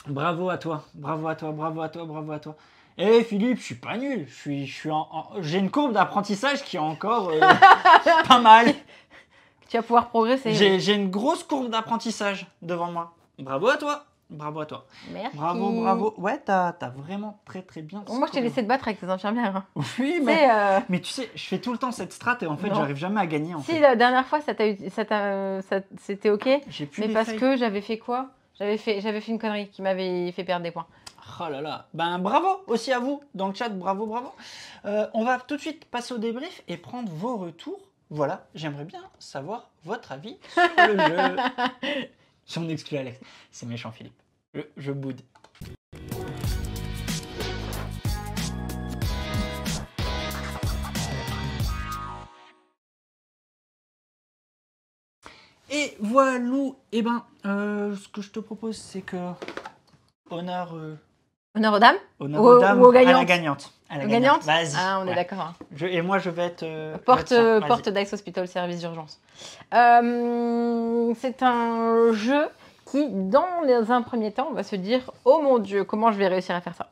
B: Bravo à toi. Bravo à toi, bravo à toi, bravo à toi. Eh Philippe, je suis pas nul. J'ai une courbe d'apprentissage qui est encore pas mal.
A: Tu vas pouvoir progresser.
B: J'ai une grosse courbe d'apprentissage devant moi. Bravo à toi. Bravo à toi.
A: Merci.
B: Bravo, bravo. Ouais, t'as vraiment très bien.
A: Moi, je t'ai laissé te battre avec tes infirmières. Hein.
B: Oui, mais tu sais, je fais tout le temps cette strat et en fait, j'arrive jamais à gagner.
A: Si, la dernière fois, c'était ok. Mais parce que j'avais fait quoi? J'avais fait une connerie qui m'avait fait perdre des points.
B: Oh là là. Ben bravo aussi à vous dans le chat. Bravo, bravo. On va tout de suite passer au débrief et prendre vos retours. Voilà, j'aimerais bien savoir votre avis sur le jeu. Si on exclut Alex, c'est méchant Philippe. Je boude. Et voilà, eh ben, ce que je te propose, c'est que honneur
A: aux dames,
B: honneur aux dames,
A: ou
B: à la gagnante.
A: À la gagnante.
B: Vas-y.
A: Ah, on est d'accord.
B: Et moi, je vais être
A: porte Dice Hospital service d'urgence. C'est un jeu qui, dans un premier temps, on va se dire « Oh mon Dieu, comment je vais réussir à faire ça ?»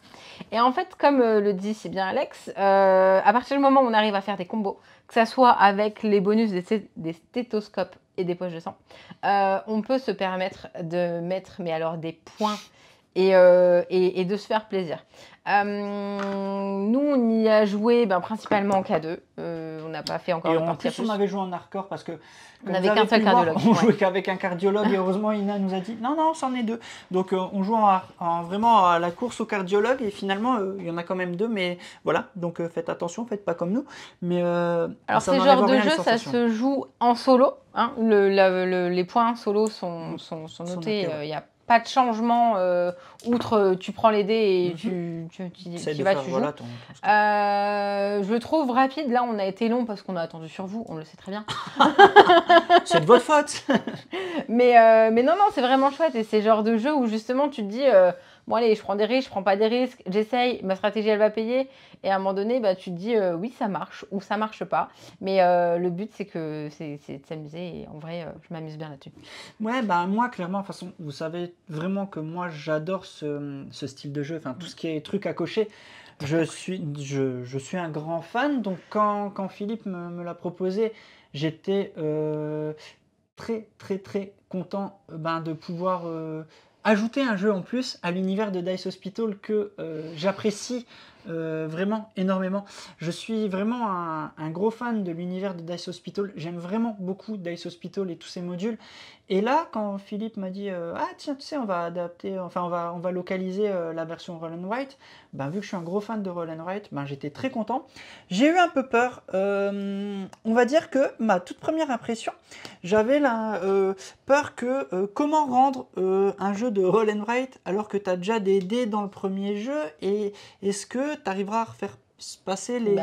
A: Et en fait, comme le dit si bien Alex, à partir du moment où on arrive à faire des combos, que ça soit avec les bonus des stéthoscopes et des poches de sang, on peut se permettre de mettre des points et de se faire plaisir. Nous, on y a joué principalement en K2. On n'a pas fait encore
B: de partie. On avait joué en hardcore parce que
A: on n'avait qu'un seul cardiologue.
B: On jouait qu'avec un cardiologue et heureusement, Ina nous a dit non, c'en est 2. Donc, on joue vraiment à la course au cardiologue et finalement, il y en a quand même 2. Mais voilà, donc faites attention, faites pas comme nous. Mais,
A: alors, ces genres de jeux, ça se joue en solo. Hein. Les points solo sont notés. Il y a pas de changement, outre tu prends les dés et tu vas, tu joues. Je le trouve rapide. Là, on a été long parce qu'on a attendu sur vous, on le sait très bien.
B: C'est de votre faute.
A: mais non, c'est vraiment chouette. Et c'est le genre de jeu où justement tu te dis, bon allez, je prends des risques, je prends pas des risques, j'essaye, ma stratégie elle va payer. Et à un moment donné, tu te dis, oui, ça marche ou ça marche pas. Mais le but, c'est de s'amuser. Et en vrai, je m'amuse bien là-dessus.
B: Ouais, moi, clairement, de toute façon, vous savez vraiment que moi, j'adore ce style de jeu. Enfin, tout ce qui est truc à cocher. Je suis un grand fan. Donc, quand Philippe me l'a proposé, j'étais très content de pouvoir ajouter un jeu en plus à l'univers de Dice Hospital que j'apprécie vraiment énormément. Je suis vraiment un gros fan de l'univers de Dice Hospital. J'aime vraiment beaucoup Dice Hospital et tous ses modules. Et là, quand Philippe m'a dit ah tiens, tu sais, on va adapter, enfin on va localiser la version Roll and Write, vu que je suis un gros fan de Roll and Write, j'étais très content. J'ai eu un peu peur. On va dire que ma toute première impression, j'avais la peur que comment rendre un jeu de Roll and Write alors que tu as déjà des dés dans le premier jeu, et est-ce que tu arriveras à refaire passer les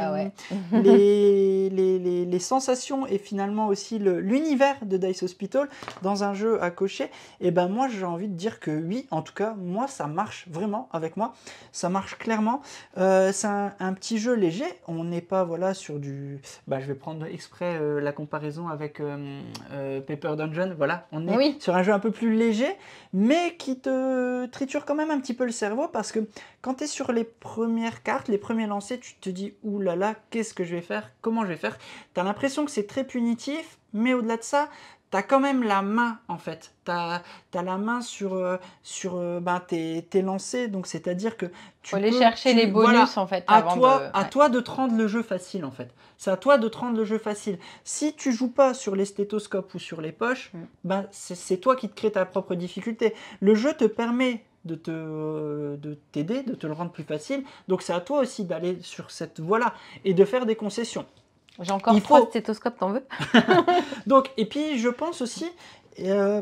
B: sensations et finalement aussi l'univers de Dice Hospital dans un jeu à cocher. Et moi j'ai envie de dire que oui, en tout cas moi ça marche vraiment avec moi, ça marche clairement. C'est un petit jeu léger, on n'est pas sur du, je vais prendre exprès la comparaison avec Paper Dungeon, voilà, on est sur un jeu un peu plus léger mais qui te triture quand même un petit peu le cerveau, parce que quand tu es sur les premières cartes, les premiers lancers, tu te dis oulala, qu'est-ce que je vais faire, comment je vais faire. Tu as l'impression que c'est très punitif, mais au-delà de ça, tu as quand même la main en fait. Tu as la main sur tes lancers, donc c'est-à-dire que tu
A: peux aller chercher les bonus en fait.
B: À toi de te rendre le jeu facile en fait. C'est à toi de te rendre le jeu facile. Si tu joues pas sur les stéthoscopes ou sur les poches, c'est toi qui te crée ta propre difficulté. Le jeu te permet de t'aider, de te le rendre plus facile. Donc c'est à toi aussi d'aller sur cette voie-là et de faire des concessions.
A: J'ai encore 3 stéthoscopes, t'en veux?
B: Donc, et puis je pense aussi,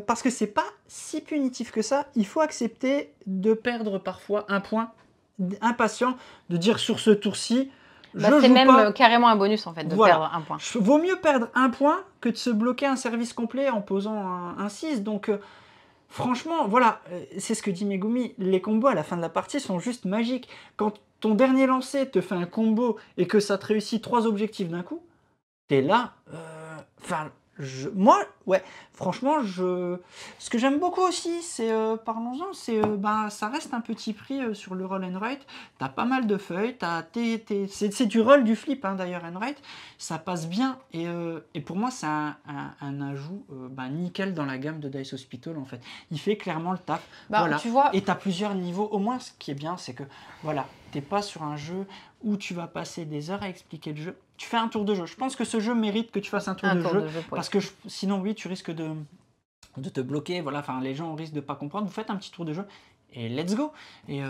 B: parce que c'est pas si punitif que ça, il faut accepter de perdre parfois un point, impatient, de dire sur ce tour-ci,
A: c'est même carrément un bonus en fait de perdre un point.
B: Vaut mieux perdre un point que de se bloquer un service complet en posant un 6. Donc franchement, voilà, c'est ce que dit Megumi, les combos à la fin de la partie sont juste magiques. Quand ton dernier lancer te fait un combo et que ça te réussit 3 objectifs d'un coup, t'es là, Moi, ouais, franchement, ce que j'aime beaucoup aussi, c'est, parlons-en, c'est, ça reste un petit prix sur le roll and write. T'as pas mal de feuilles, c'est du roll, du flip, hein, d'ailleurs, and write. Ça passe bien, et pour moi, c'est un ajout nickel dans la gamme de Dice Hospital, en fait. Il fait clairement le taf. Voilà.
A: Tu vois...
B: Et t'as plusieurs niveaux. Au moins, ce qui est bien, c'est que, voilà, t'es pas sur un jeu où tu vas passer des heures à expliquer le jeu. Tu fais un tour de jeu. Je pense que ce jeu mérite que tu fasses un tour de jeu parce que sinon, oui, tu risques de te bloquer. Voilà, enfin, les gens risquent de pas comprendre. Vous faites un petit tour de jeu et let's go. Et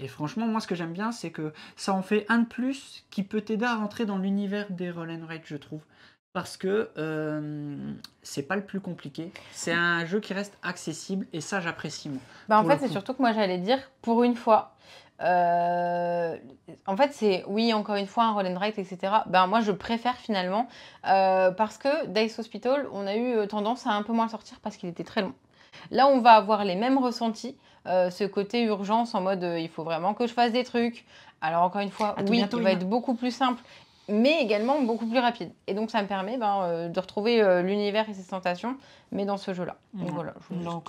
B: franchement, moi, ce que j'aime bien, c'est que ça en fait un de plus qui peut t'aider à rentrer dans l'univers des roll and write, je trouve. Parce que c'est pas le plus compliqué. C'est un jeu qui reste accessible et ça, j'apprécie, moi.
A: En fait, c'est surtout que moi, j'allais dire, pour une fois, en fait, c'est, oui, encore une fois, un roll and write, etc. Moi, je préfère finalement, parce que Dice Hospital, on a eu tendance à un peu moins sortir parce qu'il était très long. Là, on va avoir les mêmes ressentis, ce côté urgence en mode il faut vraiment que je fasse des trucs. Alors, encore une fois, oui, il va être beaucoup plus simple, mais également beaucoup plus rapide. Et donc, ça me permet de retrouver l'univers et ses sensations, mais dans ce jeu-là. Donc, voilà.
B: Non.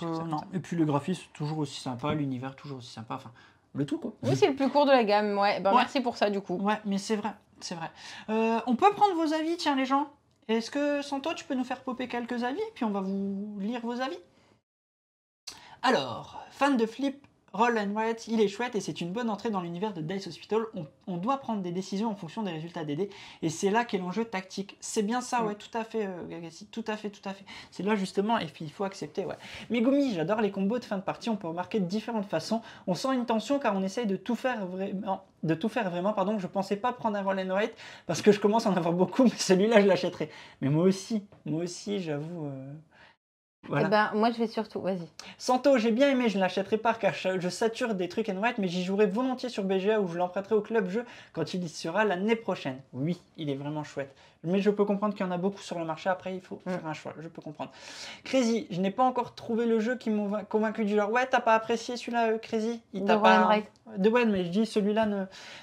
B: Et puis, le graphisme, toujours aussi sympa, l'univers, toujours aussi sympa. Enfin, le tout, quoi.
A: Oui, c'est le plus court de la gamme, ouais. Merci pour ça, du coup.
B: Ouais, mais c'est vrai, c'est vrai. On peut prendre vos avis, tiens, les gens. Est-ce que, Santo, tu peux nous faire popper quelques avis, puis on va vous lire vos avis? Alors, fan de flip, roll and write, il est chouette et c'est une bonne entrée dans l'univers de Dice Hospital. On doit prendre des décisions en fonction des résultats des dés et c'est là qu'est l'enjeu tactique. C'est bien ça, ouais, tout à fait, Gagassi, tout à fait. C'est là justement, et puis il faut accepter, ouais. Megumi, j'adore les combos de fin de partie, on peut remarquer de différentes façons. On sent une tension car on essaye de tout faire vraiment. Je pensais pas prendre un roll and write parce que je commence à en avoir beaucoup, mais celui-là je l'achèterai. Mais moi aussi, j'avoue. Voilà.
A: Moi, je vais surtout, vas-y.
B: Santo, j'ai bien aimé, je ne l'achèterai pas car je sature des trucs and write, mais j'y jouerai volontiers sur BGA ou je l'emprunterai au club jeu quand il y sera l'année prochaine. Oui, il est vraiment chouette. Mais je peux comprendre qu'il y en a beaucoup sur le marché, après il faut faire un choix, je peux comprendre. Crazy, je n'ai pas encore trouvé le jeu qui m'a convaincu du genre. Ouais, t'as pas apprécié celui-là, Crazy? Il t'a pas... De Wayne, mais je dis celui-là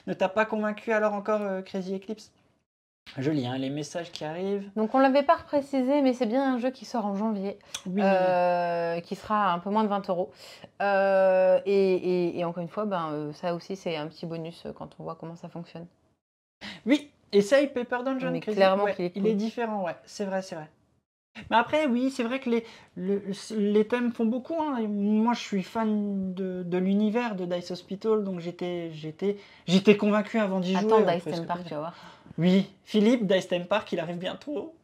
B: ne t'a pas convaincu alors encore, Crazy Eclipse? Joli, hein, les messages qui arrivent.
A: Donc on ne l'avait pas précisé, mais c'est bien un jeu qui sort en janvier, oui. Qui sera un peu moins de 20 €. Et encore une fois, ça aussi c'est un petit bonus quand on voit comment ça fonctionne.
B: Oui, essaye Paper Dungeon.
A: Mais clairement,
B: ouais, il est différent, ouais, c'est vrai. Mais après, oui, c'est vrai que les thèmes font beaucoup. Hein. Moi, je suis fan de l'univers de Dice Hospital, donc j'étais convaincu avant d'y jouer.
A: Attends, Dice Theme Park, tu vas voir.
B: Oui, Philippe, Dice Theme Park, il arrive bientôt.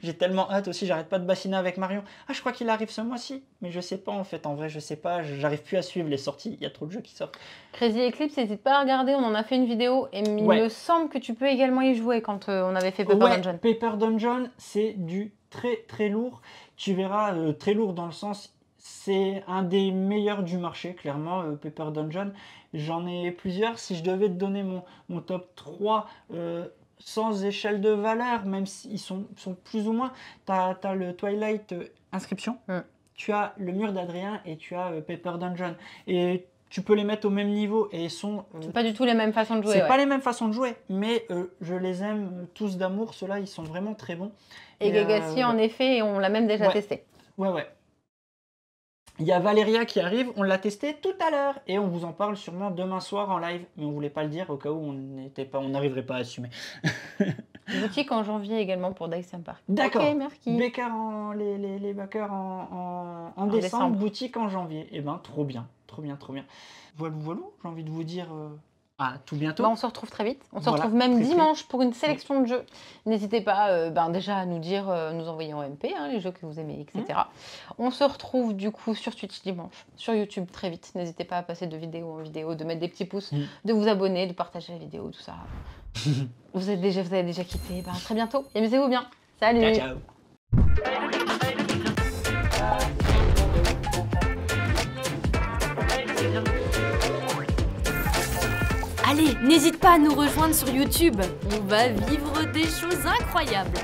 B: J'ai tellement hâte aussi, j'arrête pas de bassiner avec Marion. Ah, je crois qu'il arrive ce mois-ci, mais je sais pas en fait. En vrai, je sais pas, j'arrive plus à suivre les sorties, il y a trop de jeux qui sortent.
A: Crazy Eclipse, n'hésite pas à regarder, on en a fait une vidéo et il me semble que tu peux également y jouer quand on avait fait Paper Dungeon.
B: Paper Dungeon, c'est du très lourd. Tu verras, très lourd dans le sens, c'est un des meilleurs du marché, clairement, Paper Dungeon. J'en ai plusieurs. Si je devais te donner mon top 3 sans échelle de valeur, même s'ils sont plus ou moins, tu as le Twilight Inscription, tu as le Mur d'Adrien et tu as Paper Dungeon. Et tu peux les mettre au même niveau et ils sont...
A: c'est pas du tout les mêmes façons de jouer.
B: C'est pas les mêmes façons de jouer, mais je les aime tous d'amour. Ceux-là, ils sont vraiment très bons.
A: Et Gagassi, en effet, on l'a même déjà testé.
B: Ouais. Il y a Valéria qui arrive, on l'a testé tout à l'heure et on vous en parle sûrement demain soir en live, mais on voulait pas le dire au cas où on n'arriverait pas à assumer.
A: Boutique en janvier également pour Dice Theme Park.
B: D'accord.
A: Ok, merci.
B: Les backers en décembre, boutique en janvier. Eh ben, trop bien. Voilà, j'ai envie de vous dire... à tout bientôt.
A: On se retrouve très vite. On se retrouve même dimanche pour une sélection de jeux. N'hésitez pas déjà à nous dire, nous envoyer en MP les jeux que vous aimez, etc. On se retrouve du coup sur Twitch dimanche, sur YouTube très vite. N'hésitez pas à passer de vidéo en vidéo, de mettre des petits pouces, de vous abonner, de partager la vidéo, tout ça. Vous avez déjà kiffé. À très bientôt. Et amusez-vous bien. Salut.
B: Ciao.
C: Allez, n'hésite pas à nous rejoindre sur YouTube. On va vivre des choses incroyables.